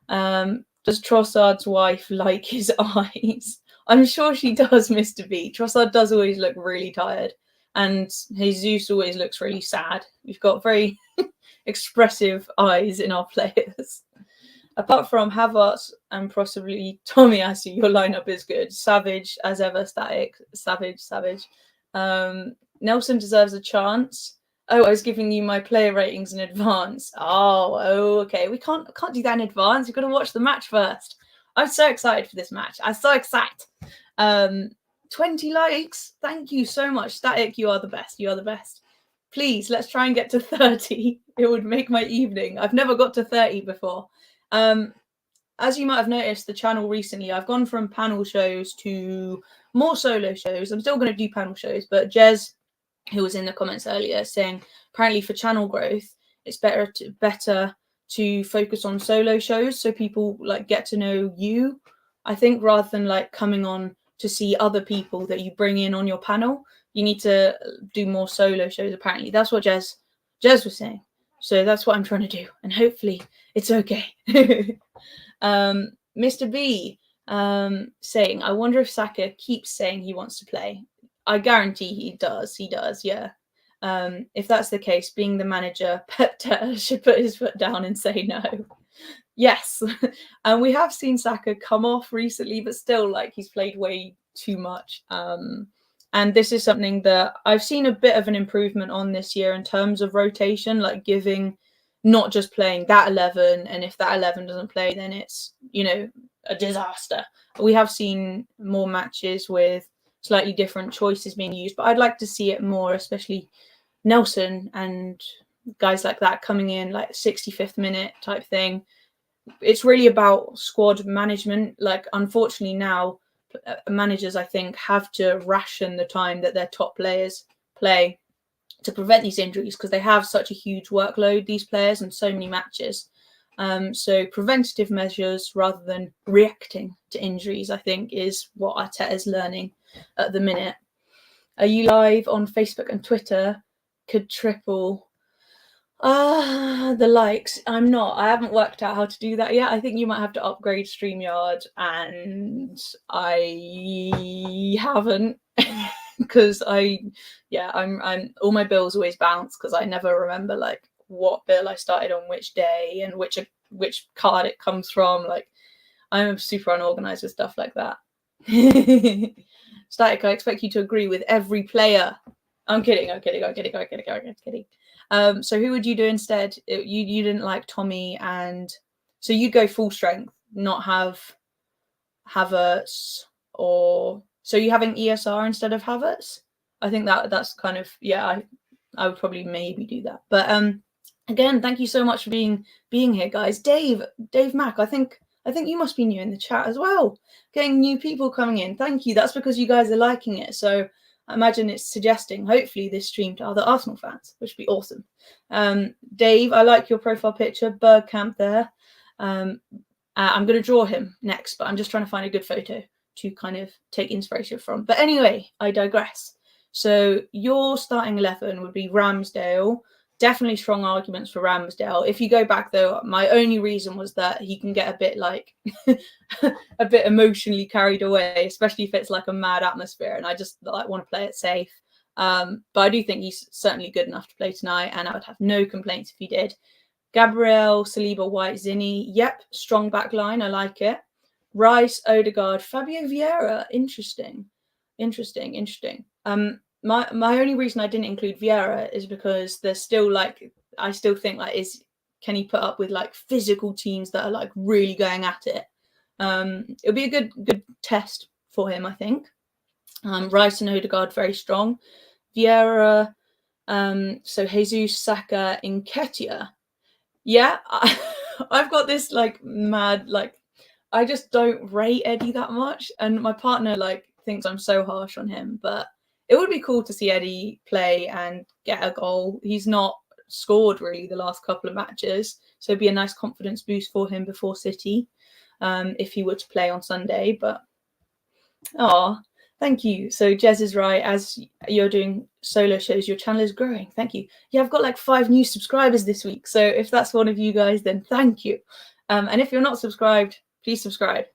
Does Trossard's wife like his eyes? I'm sure she does, Mr. B. Trossard does always look really tired. And Jesus always looks really sad. We've got very expressive eyes in our players. Apart from Havertz and possibly Tomiyasu, your lineup is good. Savage, as ever, static. Savage. Nelson deserves a chance. Oh, I was giving you my player ratings in advance. Oh, okay. We can't do that in advance. You've got to watch the match first. I'm so excited for this match. I'm so excited. 20 likes. Thank you so much. Static, you are the best. You are the best. Please, let's try and get to 30. It would make my evening. I've never got to 30 before. As you might have noticed, the channel recently, I've gone from panel shows to more solo shows. I'm still going to do panel shows, but Jez, who was in the comments earlier, saying apparently for channel growth, it's better to focus on solo shows so people get to know you, I think, rather than coming on to see other people that you bring in on your panel. You need to do more solo shows, apparently. That's what Jez was saying. So that's what I'm trying to do. And hopefully it's okay. Mr. B saying, I wonder if Saka keeps saying he wants to play. I guarantee he does, yeah. If that's the case, being the manager, Pep should put his foot down and say no. Yes. And we have seen Saka come off recently, but still, he's played way too much. And this is something that I've seen a bit of an improvement on this year in terms of rotation, giving, not just playing that 11. And if that 11 doesn't play, then it's, a disaster. We have seen more matches with slightly different choices being used, but I'd like to see it more, especially Nelson and guys like that coming in 65th minute type thing. It's really about squad management. Unfortunately now, managers, I think, have to ration the time that their top players play to prevent these injuries, because they have such a huge workload, these players, and so many matches. So preventative measures rather than reacting to injuries, I think, is what Arteta is learning at the minute. Are you live on Facebook and Twitter? Could triple the likes. I'm not. I haven't worked out how to do that yet. I think you might have to upgrade StreamYard, and I haven't because I'm all my bills always bounce because I never remember what bill I started on which day and which card it comes from. I'm super unorganized with stuff like that. Static, I expect you to agree with every player. I'm kidding. So who would you do instead? You didn't like Tommy, and so you'd go full strength, not have Havertz, or so you having ESR instead of Havertz? I think that's kind of, yeah, I would probably maybe do that. But again, thank you so much for being here, guys. Dave Mack, I think you must be new in the chat as well. Getting new people coming in. Thank you. That's because you guys are liking it. So I imagine it's suggesting, hopefully, this stream to other Arsenal fans, which would be awesome. Dave, I like your profile picture. Bergkamp there. I'm going to draw him next, but I'm just trying to find a good photo to kind of take inspiration from. But anyway, I digress. So your starting 11 would be Ramsdale. Definitely strong arguments for Ramsdale. If you go back, though, my only reason was that he can get a bit like a bit emotionally carried away, especially if it's like a mad atmosphere, and I just like want to play it safe. But I do think he's certainly good enough to play tonight, and I would have no complaints if he did. Gabriel, Saliba, White, Zinni. Yep, strong back line. I like it. Reiss, Odegaard, Fabio Vieira. Interesting. My only reason I didn't include Vieira is because there's still like, I still think like, can he put up with like physical teams that are like really going at it? It'll be a good test for him, I think. Reiss and Odegaard very strong. Vieira, so Jesus, Saka, Nketiah. Yeah, I've got this like mad, like I just don't rate Eddie that much, and my partner like thinks I'm so harsh on him, but it would be cool to see Eddie play and get a goal. He's not scored really the last couple of matches, so it'd be a nice confidence boost for him before City, if he were to play on Sunday. But thank you. So Jez is right. As you're doing solo shows, your channel is growing. Thank you. Yeah, I've got like 5 new subscribers this week. So if that's one of you guys, then thank you. And if you're not subscribed, please subscribe.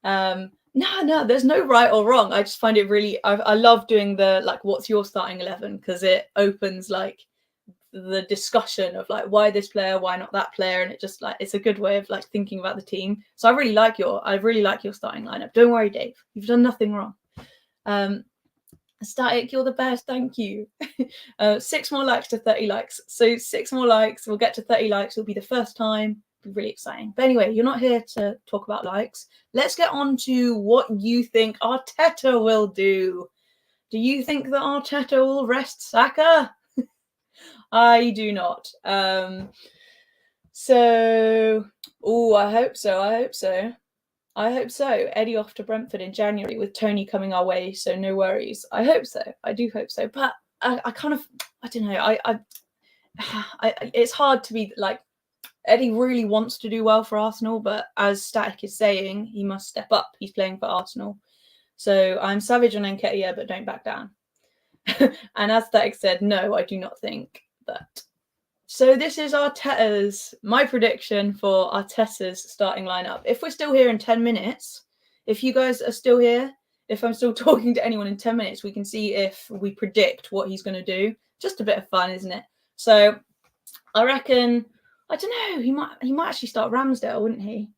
No, there's no right or wrong. I just find it really, I love doing the like, what's your starting 11? Because it opens like the discussion of like, why this player, why not that player? And it just like, it's a good way of like thinking about the team. So I really like your starting lineup. Don't worry, Dave. You've done nothing wrong. Static, you're the best. Thank you. 6 more likes to 30 likes. So 6 more likes. We'll get to 30 likes. It'll be the first time. It'll be really exciting. But anyway, you're not here to talk about likes. Let's get on to what you think Arteta will do. Do you think that Arteta will rest Saka? I do not. I hope so. Eddie off to Brentford in January with Tony coming our way, so no worries. I hope so. I do hope so. But I kind of, I don't know. It's hard to be like, Eddie really wants to do well for Arsenal, but as Static is saying, he must step up. He's playing for Arsenal. So I'm savage on Nketiah, but don't back down. And as Static said, no, I do not think that. So this is my prediction for Arteta's starting lineup. If we're still here in 10 minutes, if you guys are still here, if I'm still talking to anyone in 10 minutes, we can see if we predict what he's going to do. Just a bit of fun, isn't it? So I reckon, I don't know, he might actually start Ramsdale, wouldn't he?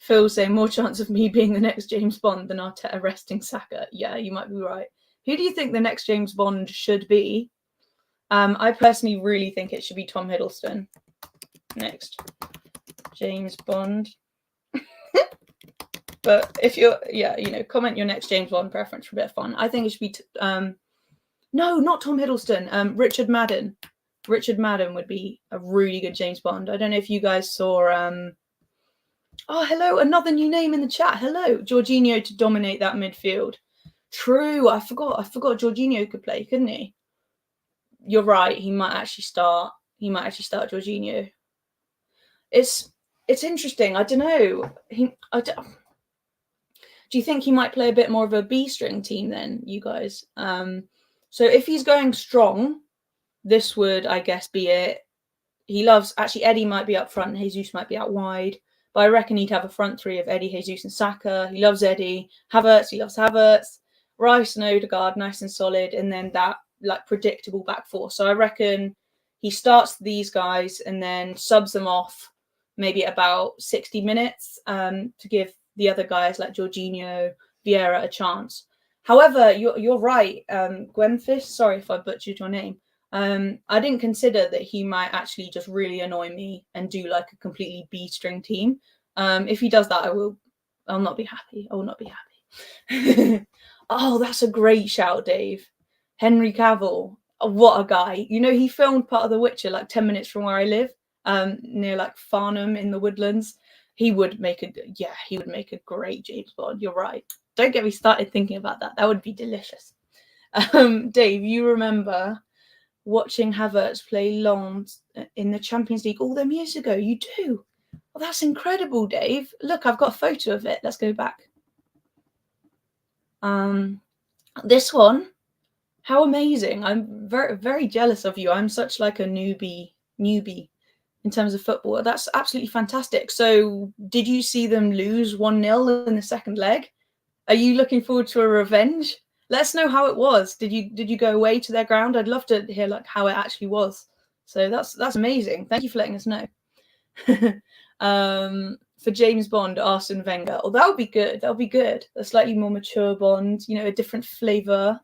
Phil saying more chance of me being the next James Bond than Arteta resting Saka. Yeah, you might be right. Who do you think the next James Bond should be? I personally really think it should be Tom Hiddleston. Next James Bond. But if you're, comment your next James Bond preference for a bit of fun. I think it should be, no, not Tom Hiddleston. Richard Madden. Richard Madden would be a really good James Bond. I don't know if you guys saw, hello, another new name in the chat. Hello, Jorginho to dominate that midfield. True, I forgot Jorginho could play, couldn't he? You're right. He might actually start Jorginho. It's interesting. I don't know. Do you think he might play a bit more of a B string team then, you guys? So if he's going strong, this would, I guess, be it. Eddie might be up front and Jesus might be out wide. But I reckon he'd have a front three of Eddie, Jesus and Saka. He loves Eddie. Havertz, he loves Havertz. Reiss and Odegaard, nice and solid. And then that like predictable back four. So I reckon he starts these guys and then subs them off maybe about 60 minutes to give the other guys like Jorginho, Vieira a chance. However, you're right, Gwenfish. Sorry if I butchered your name. I didn't consider that he might actually just really annoy me and do like a completely B-string team. If he does that, I'll not be happy. I will not be happy. Oh, that's a great shout, Dave. Henry Cavill. Oh, what a guy. You know, he filmed part of The Witcher like 10 minutes from where I live, near like Farnham in the Woodlands. He would make a great James Bond. You're right. Don't get me started thinking about that. That would be delicious. Dave, you remember watching Havertz play Lens in the Champions League all them years ago? You do? Well, that's incredible, Dave. Look, I've got a photo of it. Let's go back. This one, how amazing. I'm very, very jealous of you. I'm such like a newbie in terms of football. That's absolutely fantastic. So did you see them lose 1-0 in the second leg? Are you looking forward to a revenge? Let us know how it was. Did you go away to their ground? I'd love to hear like how it actually was. So that's amazing. Thank you for letting us know. For James Bond, Arsene Wenger. Oh, that would be good. That would be good. A slightly more mature Bond, you know, a different flavour.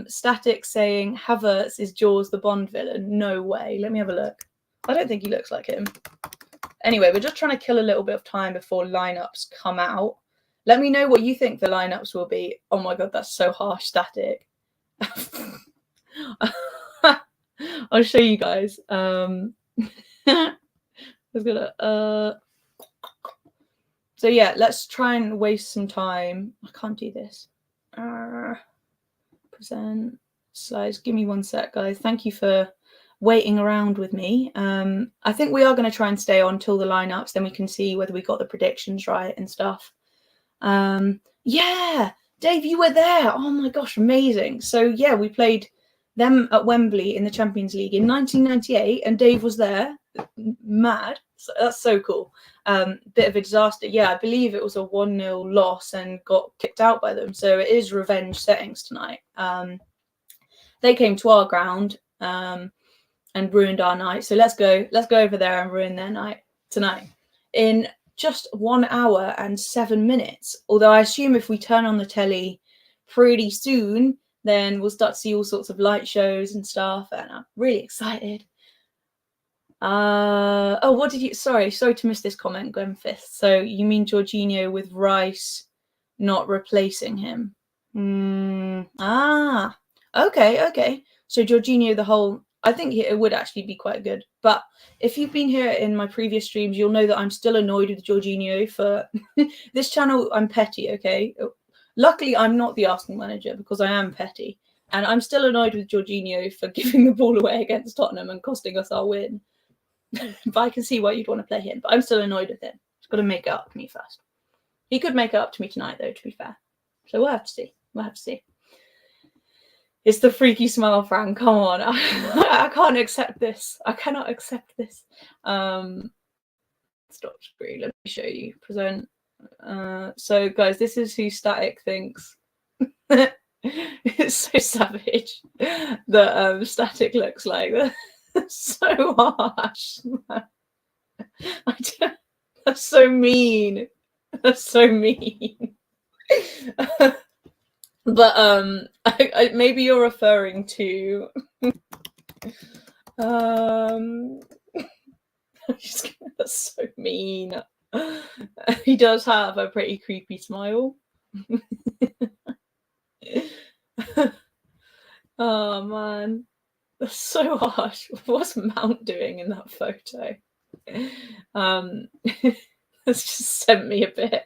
Static saying Havertz is Jaws the Bond villain. No way. Let me have a look. I don't think he looks like him. Anyway, we're just trying to kill a little bit of time before lineups come out. Let me know what you think the lineups will be. Oh my god, that's so harsh, Static. I'll show you guys. I was gonna. So yeah, let's try and waste some time. I can't do this. Present slides. Give me 1 sec, guys. Thank you for waiting around with me. I think we are going to try and stay on till the lineups, then we can see whether we got the predictions right and stuff. Yeah, Dave, you were there. Oh my gosh, amazing. So yeah, we played them at Wembley in the Champions League in 1998, and Dave was there. Mad. So that's so cool. Bit of a disaster. Yeah, I believe it was a 1-0 loss and got kicked out by them. So it is revenge settings tonight. They came to our ground and ruined our night. So let's go over there and ruin their night tonight in just 1 hour and 7 minutes. Although I assume if we turn on the telly pretty soon, then we'll start to see all sorts of light shows and stuff. And I'm really excited. Oh, what did you? Sorry to miss this comment, Gwenfist. So you mean Jorginho with Reiss not replacing him? Okay. So Jorginho, I think it would actually be quite good. But if you've been here in my previous streams, you'll know that I'm still annoyed with Jorginho for this channel. I'm petty, okay? Luckily, I'm not the Arsenal manager because I am petty. And I'm still annoyed with Jorginho for giving the ball away against Tottenham and costing us our win. But I can see why you'd want to play him. But I'm still annoyed with him. He's got to make it up to me first. He could make it up to me tonight, though, to be fair. So we'll have to see. It's the freaky smile, Fran. Come on. I can't accept this. I cannot accept this. Stop screen. Let me show you. Present. So, guys, this is who Static thinks. It's so savage that Static looks like. That's so harsh. That's so mean. That's so mean. But maybe you're referring to that's so mean. He does have a pretty creepy smile. Oh man, that's so harsh. What's Mount doing in that photo? That's just sent me a bit.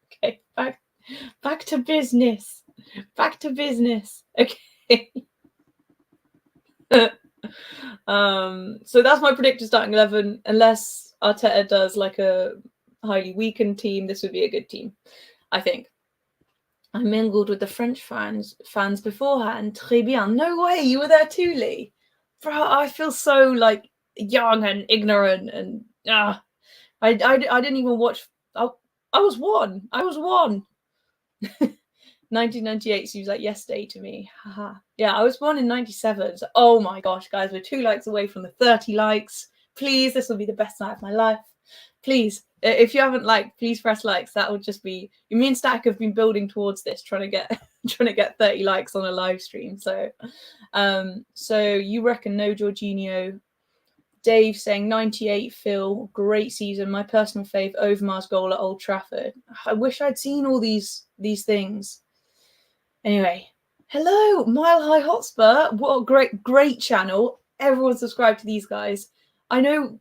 Okay, back to business. Okay. So that's my predicted starting 11. Unless Arteta does like a highly weakened team, this would be a good team, I think. I mingled with the French fans beforehand. Très bien. No way, you were there too, Lee. Bro, I feel so like young and ignorant, and I didn't even watch. I was one. 1998 seems like yesterday to me. Haha. Yeah, I was born in 97. So, oh my gosh, guys, we're 2 likes away from the 30 likes. Please, this will be the best night of my life. Please, if you haven't liked, please press likes. That would just be, me and Stack have been building towards this, trying to get 30 likes on a live stream. So so you reckon no Jorginho. Dave saying 98 Phil, great season, my personal fave, Overmars goal at Old Trafford. I wish I'd seen all these things. Anyway, hello, Mile High Hotspur. What a great channel. Everyone subscribe to these guys. I know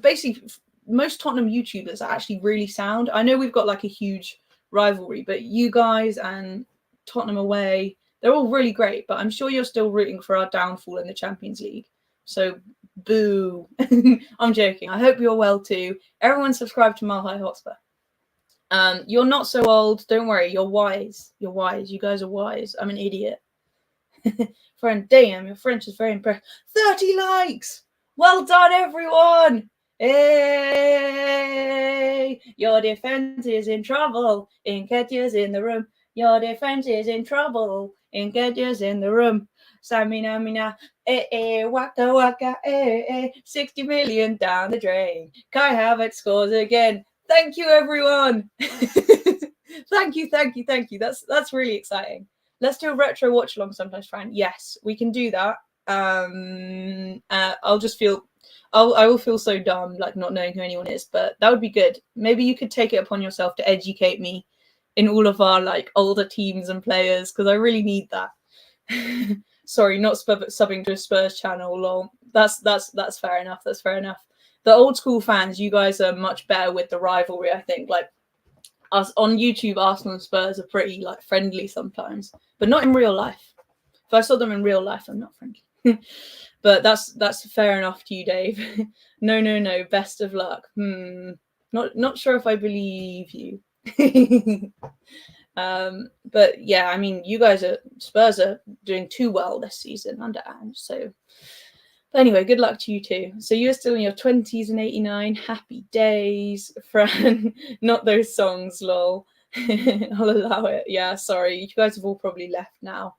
basically most Tottenham YouTubers are actually really sound. I know we've got like a huge rivalry, but you guys and Tottenham away, they're all really great, but I'm sure you're still rooting for our downfall in the Champions League. So boo. I'm joking. I hope you're well too. Everyone subscribe to Mile High Hotspur. You're not so old. Don't worry. You're wise. You're wise. You guys are wise. I'm an idiot. Friend, damn, your French is very impressive. 30 likes. Well done, everyone. Hey, your defense is in trouble. Nketiah's in the room. Your defense is in trouble. Nketiah's in the room. Samina mina, waka waka, 60 million down the drain. Kai Havertz scores again. Thank you, everyone. Thank you. That's really exciting. Let's do a retro watch along sometimes, Fran. Yes, we can do that. I will feel so dumb, like not knowing who anyone is, but that would be good. Maybe you could take it upon yourself to educate me in all of our like older teams and players, because I really need that. Sorry, not subbing to a Spurs channel. Lol. That's fair enough. That's fair enough. The old school fans, you guys are much better with the rivalry, I think. Like us on YouTube, Arsenal and Spurs are pretty like friendly sometimes, but not in real life. If I saw them in real life, I'm not friendly. But that's fair enough to you, Dave. No. Best of luck. Not sure if I believe you. But yeah, I mean, you guys Spurs are doing too well this season under Ange. So, but anyway, good luck to you too. So you're still in your 20s and 89. Happy days, Fran. Not those songs, lol. I'll allow it. Yeah, sorry, you guys have all probably left now.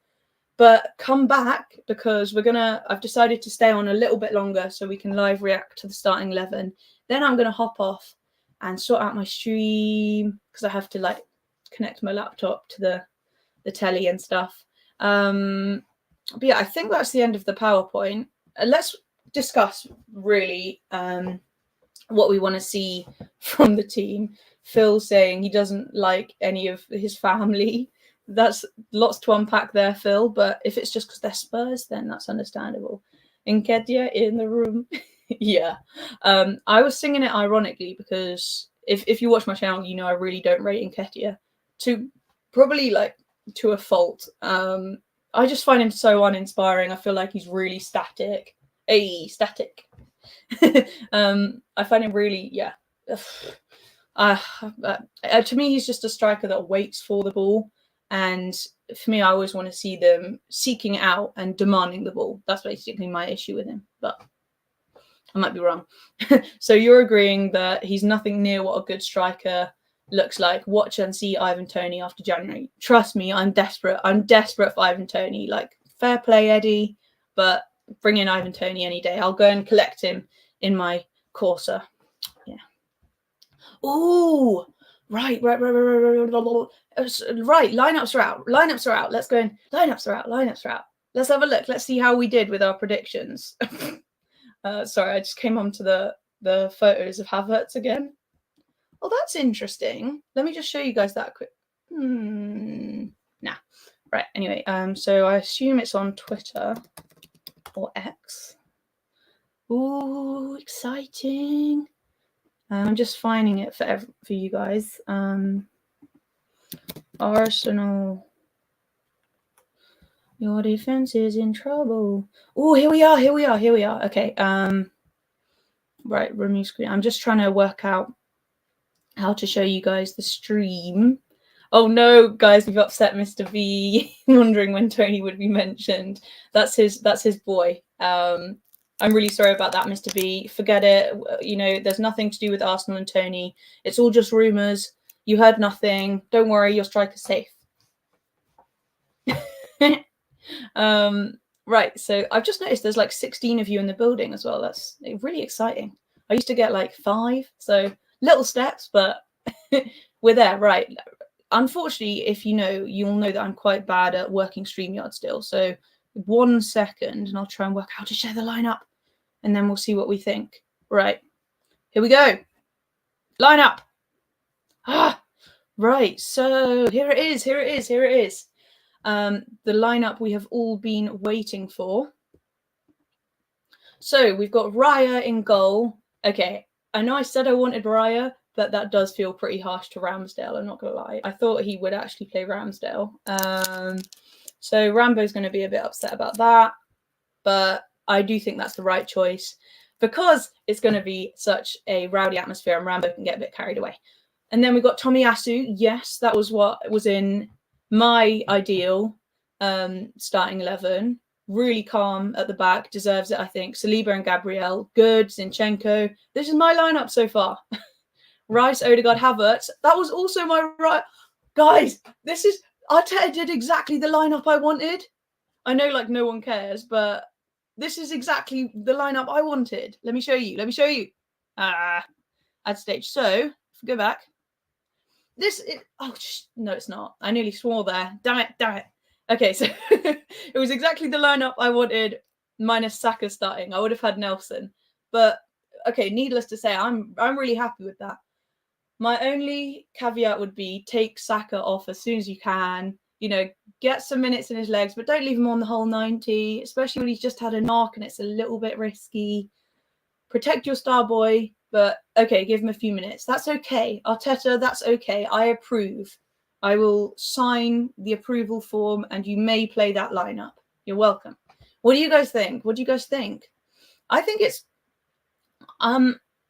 But come back, because I've decided to stay on a little bit longer so we can live react to the starting 11. Then I'm going to hop off and sort out my stream, because I have to like connect my laptop to the telly and stuff. But yeah, I think that's the end of the PowerPoint. Let's discuss really what we want to see from the team. Phil saying he doesn't like any of his family. That's lots to unpack there, Phil. But if it's just because they're Spurs, then that's understandable. Nketiah in the room. Yeah. I was singing it ironically because if you watch my channel, you know I really don't rate Nketiah. Probably to a fault. I just find him so uninspiring. I feel like he's really static. Static. I find him really, yeah. To me, he's just a striker that waits for the ball. And for me, I always want to see them seeking it out and demanding the ball. That's basically my issue with him. But I might be wrong. So you're agreeing that he's nothing near what a good striker looks like. Watch and see Ivan Toney after January. Trust me, I'm desperate. I'm desperate for Ivan Toney. Like, fair play, Eddie, but bring in Ivan Toney any day. I'll go and collect him in my Corsa. Yeah. Ooh, right. Right. Lineups are out. Let's go in. Lineups are out. Let's have a look. Let's see how we did with our predictions. Sorry, I just came on to the photos of Havertz again. Oh, that's interesting. Let me just show you guys that quick. Nah. Right. Anyway, so I assume it's on Twitter or X. Ooh, exciting. I'm just finding it for you guys. Arsenal. Your defense is in trouble. Oh, here we are. Okay. Right, remove screen. I'm just trying to work out how to show you guys the stream. Oh no, guys, we've upset Mr. V. Wondering when Tony would be mentioned. That's his boy. I'm really sorry about that, Mr. V. Forget it. You know, there's nothing to do with Arsenal and Tony. It's all just rumours. You heard nothing. Don't worry, your striker's safe. Right, so I've just noticed there's like 16 of you in the building as well. That's really exciting. I used to get like 5, so little steps, but we're there, right? Unfortunately, if you know, you'll know that I'm quite bad at working StreamYard still. So 1 second, and I'll try and work out how to share the lineup, and then we'll see what we think. Right, here we go. Lineup. Right, so here it is. The lineup we have all been waiting for. So we've got Raya in goal. Okay, I know I said I wanted Raya, but that does feel pretty harsh to Ramsdale, I'm not going to lie. I thought he would actually play Ramsdale. So Rambo's going to be a bit upset about that, but I do think that's the right choice because it's going to be such a rowdy atmosphere and Rambo can get a bit carried away. And then we've got Tomiyasu. Yes, that was what was in my ideal starting 11. Really calm at the back, deserves it, I think. Saliba and Gabriel, good. Zinchenko. This is my lineup so far. Reiss, Odegaard, Havertz. That was also my right. Guys, this is Arteta did exactly the lineup I wanted. I know, like, no one cares, but this is exactly the lineup I wanted. Let me show you. Add stage. So, go back. No, it's not. I nearly swore there. Damn it. Okay, so it was exactly the lineup I wanted, minus Saka starting. I would have had Nelson. But, okay, needless to say, I'm really happy with that. My only caveat would be take Saka off as soon as you can. You know, get some minutes in his legs, but don't leave him on the whole 90, especially when he's just had a knock and it's a little bit risky. Protect your star boy, but okay, give him a few minutes. That's okay. Arteta, that's okay. I approve. I will sign the approval form and you may play that lineup. You're welcome. What do you guys think? I think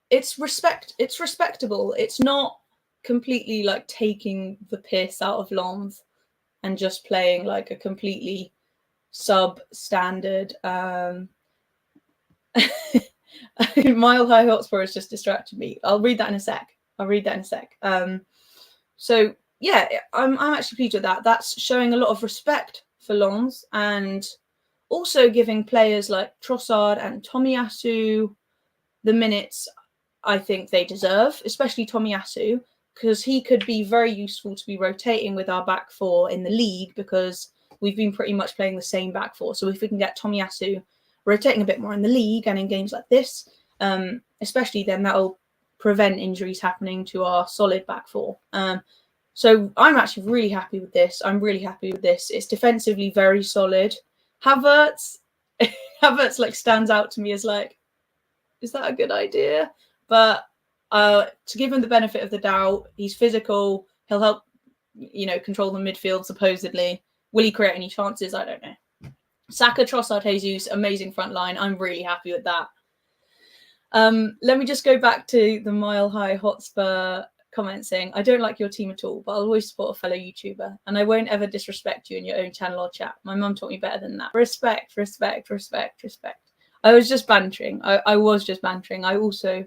it's respectable. It's not completely like taking the piss out of Lens and just playing like a completely substandard Mile High Hotspur has just distracted me. I'll read that in a sec. So yeah, I'm actually pleased with that. That's showing a lot of respect for Lens and also giving players like Trossard and Tomiyasu the minutes I think they deserve, especially Tomiyasu, because he could be very useful to be rotating with our back four in the league because we've been pretty much playing the same back four. So if we can get Tomiyasu rotating a bit more in the league and in games like this, especially, then that'll prevent injuries happening to our solid back four. So I'm actually really happy with this. It's defensively very solid. Havertz like stands out to me as like, is that a good idea? But to give him the benefit of the doubt, he's physical. He'll help, control the midfield, supposedly. Will he create any chances? I don't know. Saka, Trossard, Jesus, amazing front line. I'm really happy with that. Let me just go back to the Mile High Hotspur comment saying, I don't like your team at all, but I'll always support a fellow YouTuber. And I won't ever disrespect you in your own channel or chat. My mum taught me better than that. Respect. I was just bantering. I was just bantering. I also,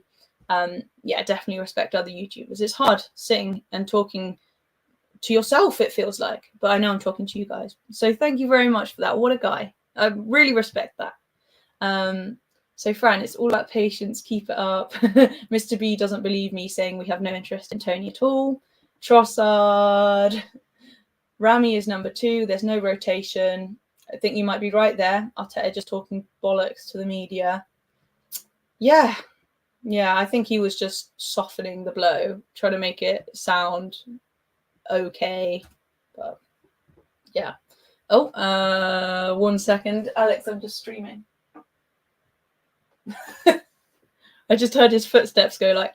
definitely respect other YouTubers. It's hard sitting and talking to yourself, it feels like, but I know I'm talking to you guys. So thank you very much for that. What a guy. I really respect that. So Fran, it's all about patience. Keep it up. Mr. B doesn't believe me, saying we have no interest in Tony at all. Trossard. Rami is number 2. There's no rotation. I think you might be right there. Arteta just talking bollocks to the media. Yeah, I think he was just softening the blow, trying to make it sound okay. But yeah. Oh, 1 second. Alex, I'm just streaming. I just heard his footsteps go like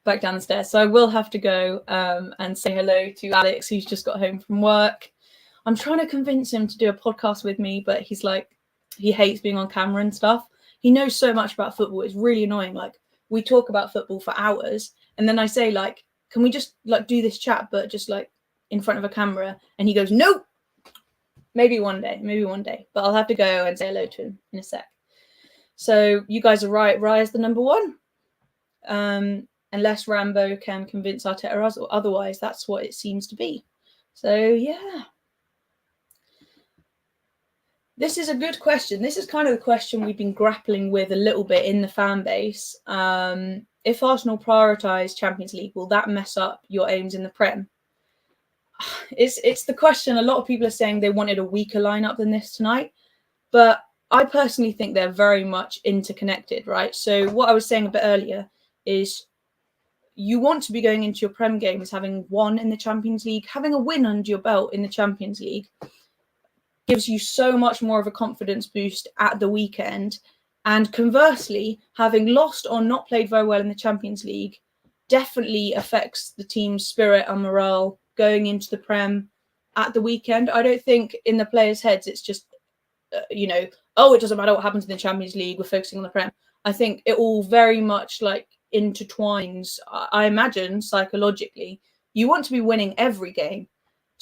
back down the stairs. So I will have to go and say hello to Alex, who's just got home from work. I'm trying to convince him to do a podcast with me, but he's like, he hates being on camera and stuff. He knows so much about football. It's really annoying. Like, we talk about football for hours, and then I say, like, can we just like do this chat, but just like in front of a camera? And he goes, nope. Maybe one day. But I'll have to go and say hello to him in a sec. So you guys are right. Raya's the number 1. Unless Rambo can convince Arteta otherwise, that's what it seems to be. So yeah. This is a good question. This is kind of the question we've been grappling with a little bit in the fan base. If Arsenal prioritise Champions League, will that mess up your aims in the Prem? It's the question. A lot of people are saying they wanted a weaker lineup than this tonight, but I personally think they're very much interconnected, right? So what I was saying a bit earlier is you want to be going into your Prem games having won in the Champions League, having a win under your belt in the Champions League gives you so much more of a confidence boost at the weekend. And conversely, having lost or not played very well in the Champions League definitely affects the team's spirit and morale going into the Prem at the weekend. I don't think in the players' heads it's just, oh, it doesn't matter what happens in the Champions League, we're focusing on the Prem. I think it all very much like intertwines, I imagine, psychologically. You want to be winning every game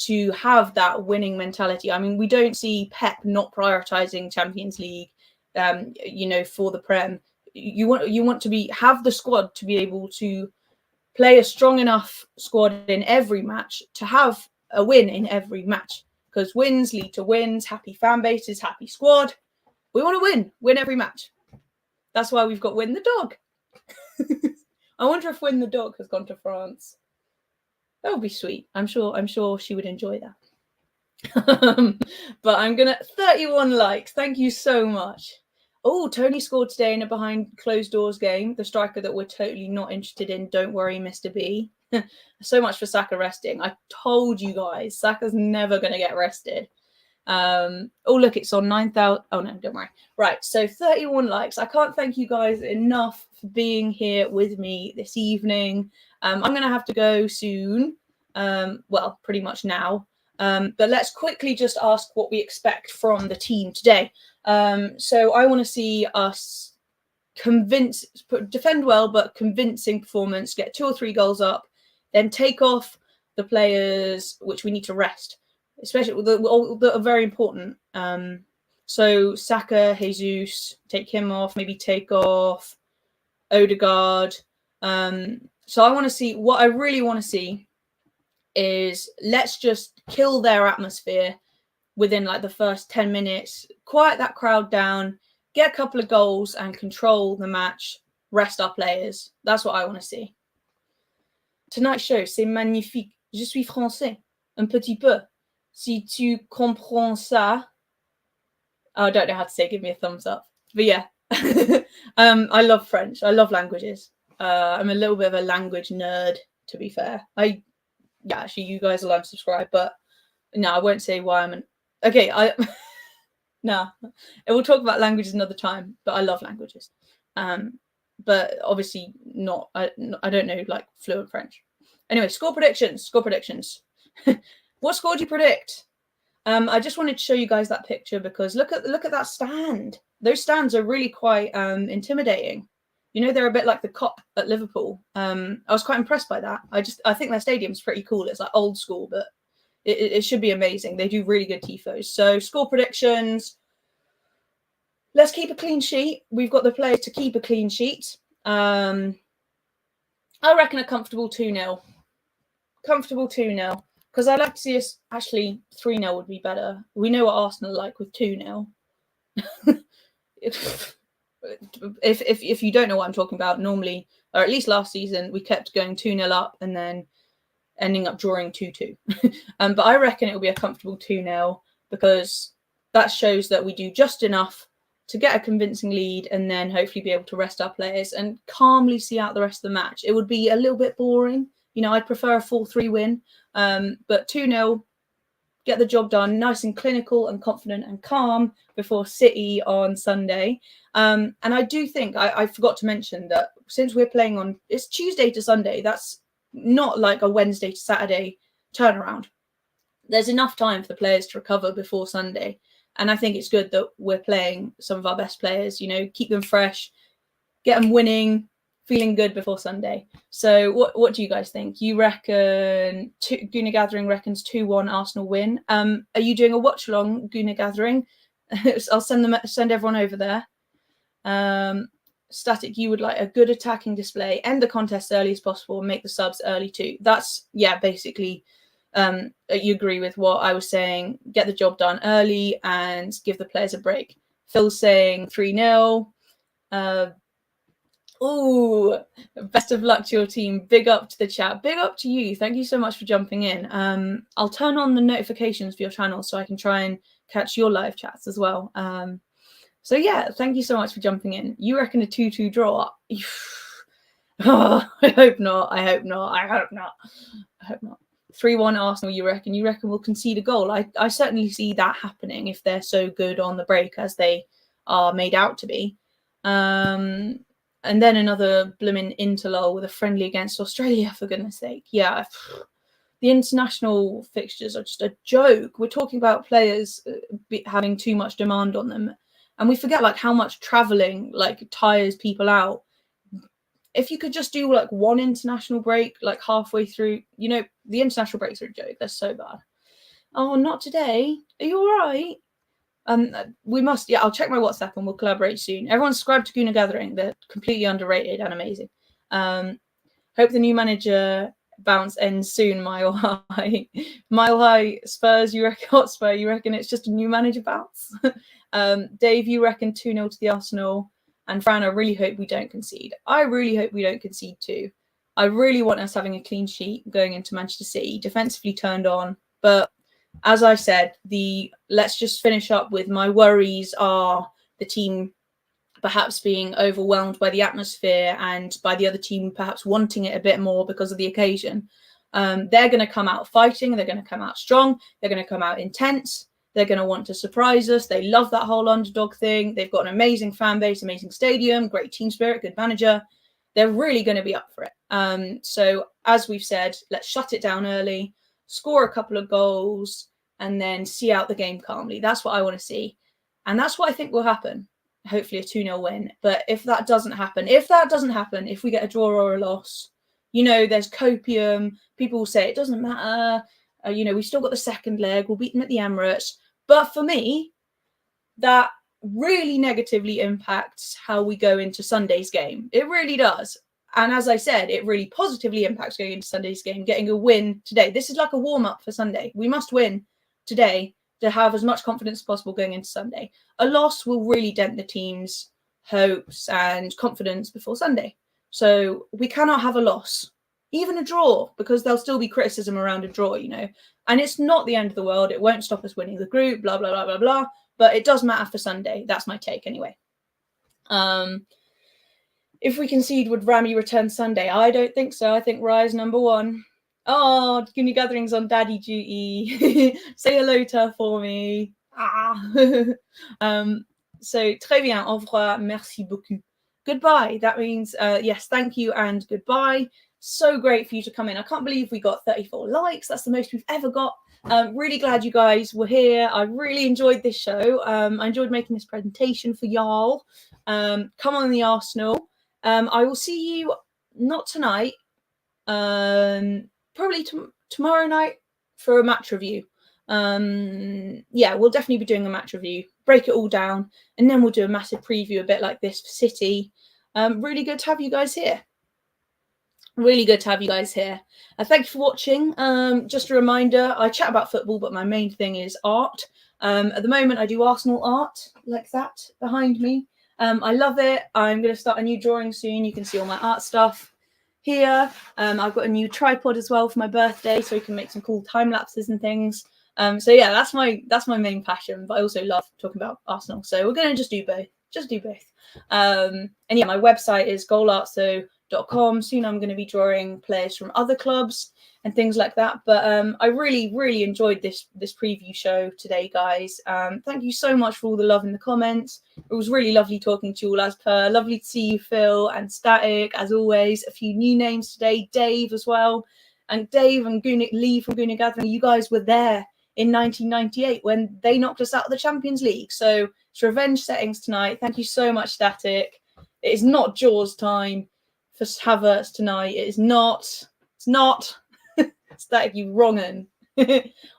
to have that winning mentality. I mean, we don't see Pep not prioritising Champions League, for the Prem. You want to have the squad to be able to play a strong enough squad in every match to have a win in every match, because wins lead to wins, happy fan bases, happy squad. We want to win every match. That's why we've got Win the Dog. I wonder if Win the Dog has gone to France. That would be sweet. I'm sure she would enjoy that. But I'm gonna 31 likes. Thank you so much. Oh, Tony scored today in a behind closed doors game. The striker that we're totally not interested in. Don't worry, Mr. B. So much for Saka resting. I told you guys, Saka's never gonna get rested. Oh look, it's on 9,000. Oh no, don't worry. Right, so 31 likes. I can't thank you guys enough for being here with me this evening. I'm gonna have to go soon. Well, pretty much now. But let's quickly just ask what we expect from the team today. So I want to see us defend well, but convincing performance, get 2 or 3 goals up, then take off the players which we need to rest, especially that are very important. So Saka, Jesus, take him off, maybe take off Odegaard. So I want to see, what I really want to see is let's just kill their atmosphere within like the first 10 minutes, quiet that crowd down, get a couple of goals and control the match, rest our players. That's what I want to see. Tonight's show, c'est magnifique. Je suis français, un petit peu. Si tu comprends ça. Oh, I don't know how to say, give me a thumbs up. But yeah, I love French. I love languages. I'm a little bit of a language nerd, to be fair. Actually, you guys will unsubscribe, but no, I won't say why okay, we'll talk about languages another time, but I love languages. But obviously not, I don't know, like, fluent French. Anyway, score predictions. What score do you predict? I just wanted to show you guys that picture because look at that stand. Those stands are really quite intimidating. You know, they're a bit like the Kop at Liverpool. I was quite impressed by that. I think their stadium's pretty cool. It's like old school, but it should be amazing. They do really good tifos. So score predictions. Let's keep a clean sheet. We've got the players to keep a clean sheet. I reckon a comfortable 2-0. Comfortable 2-0. Because I'd like to see us, actually 3-0 would be better. We know what Arsenal are like with 2-0. If you don't know what I'm talking about, normally, or at least last season, we kept going 2-0 up and then ending up drawing 2-2. But I reckon it'll be a comfortable 2-0 because that shows that we do just enough to get a convincing lead and then hopefully be able to rest our players and calmly see out the rest of the match. It would be a little bit boring. You know, I'd prefer a 4-3 win. But 2-0, get the job done, nice and clinical and confident and calm before City on Sunday. And I do think, I forgot to mention that since we're playing on, it's Tuesday to Sunday, that's not like a Wednesday to Saturday turnaround. There's enough time for the players to recover before Sunday. And I think it's good that we're playing some of our best players, you know, keep them fresh, get them winning, feeling good before Sunday. So what do you guys think? You reckon Gooner Gathering reckons 2-1 Arsenal win. Are you doing a watch along, Gooner Gathering? I'll send everyone over there. Static, you would like a good attacking display, end the contest early as possible, and make the subs early too. That's, yeah, basically you agree with what I was saying, get the job done early and give the players a break. Phil's saying 3-0. Best of luck to your team. Big up to the chat. Big up to you. Thank you so much for jumping in. I'll turn on the notifications for your channel so I can try and catch your live chats as well. So yeah, thank you so much for jumping in. You reckon a 2-2 draw? Oh, I hope not. I hope not. I hope not. I hope not. 3-1 Arsenal, you reckon? You reckon we'll concede a goal? I certainly see that happening if they're so good on the break as they are made out to be. And then another blooming interlull with a friendly against Australia, for goodness sake. Yeah, the international fixtures are just a joke. We're talking about players having too much demand on them. And we forget like how much traveling like tires people out. If you could just do like one international break, like halfway through, you know, the international breaks are a joke. They're so bad. Oh, not today. Are you all right? We must, yeah, I'll check my WhatsApp and we'll collaborate soon. Everyone subscribe to Gooner Gathering. They're completely underrated and amazing. Hope the new manager bounce ends soon, Mile High. Mile High Spurs, you reckon Hotspur, you reckon it's just a new manager bounce? Dave, you reckon 2-0 to the Arsenal? And Fran, I really hope we don't concede. I really hope we don't concede too. I really want us having a clean sheet going into Manchester City, defensively turned on. But as I said, let's just finish up with my worries are the team perhaps being overwhelmed by the atmosphere and by the other team perhaps wanting it a bit more because of the occasion. They're going to come out fighting. They're going to come out strong. They're going to come out intense. They're going to want to surprise us. They love that whole underdog thing. They've got an amazing fan base, amazing stadium, great team spirit, good manager. They're really going to be up for it. So as we've said, let's shut it down early, score a couple of goals, and then see out the game calmly. That's what I want to see. And that's what I think will happen. Hopefully a 2-0 win. But if that doesn't happen, if we get a draw or a loss, you know, there's copium. People will say it doesn't matter. You know, we've still got the second leg. We'll beat them at the Emirates. But for me, that really negatively impacts how we go into Sunday's game. It really does. And as I said, it really positively impacts going into Sunday's game, getting a win today. This is like a warm-up for Sunday. We must win today to have as much confidence as possible going into Sunday. A loss will really dent the team's hopes and confidence before Sunday. So we cannot have a loss, even a draw, because there'll still be criticism around a draw, you know. And it's not the end of the world. It won't stop us winning the group, blah, blah, blah, blah, blah. But it does matter for Sunday. That's my take anyway. If we concede, would Rami return Sunday? I don't think so. I think Reiss number 1. Oh, Goonie Gathering's on daddy duty. Say hello to her for me. So, très bien. Au revoir. Merci beaucoup. Goodbye. That means, yes, thank you and goodbye. So great for you to come in. I can't believe we got 34 likes. That's the most we've ever got. Really glad you guys were here. I really enjoyed this show. I enjoyed making this presentation for y'all. Come on the Arsenal. I will see you not tonight. Probably tomorrow night for a match review. Yeah, we'll definitely be doing a match review. Break it all down, and then we'll do a massive preview, a bit like this for City. Really good to have you guys here. Really good to have you guys here. Thank you for watching. Just a reminder, I chat about football, but my main thing is art. At the moment, I do Arsenal art, like that behind me. I love it. I'm going to start a new drawing soon. You can see all my art stuff here. I've got a new tripod as well for my birthday, so we can make some cool time lapses and things. So yeah, that's my main passion. But I also love talking about Arsenal. So we're going to just do both. And yeah, my website is Golartzo.com. Soon I'm going to be drawing players from other clubs and things like that. But I really enjoyed this preview show today, guys. Thank you so much for all the love in the comments. It was really lovely talking to you all as per. Lovely to see you, Phil and Static, as always. A few new names today, Dave as well. And Dave and Lee from Gooner Gathering, you guys were there in 1998 when they knocked us out of the Champions League. So it's revenge settings tonight. Thank you so much, Static. It is not Jaws time for Havertz tonight. It is not. It's not. Static, you wrong'un.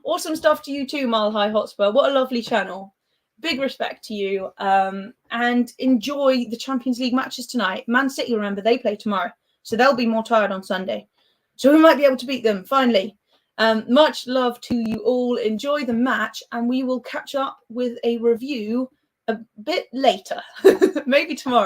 Awesome stuff to you too, Mile High Hotspur. What a lovely channel. Big respect to you. And enjoy the Champions League matches tonight. Man City, remember, they play tomorrow. So they'll be more tired on Sunday. So we might be able to beat them, finally. Much love to you all. Enjoy the match, and we will catch up with a review a bit later, maybe tomorrow.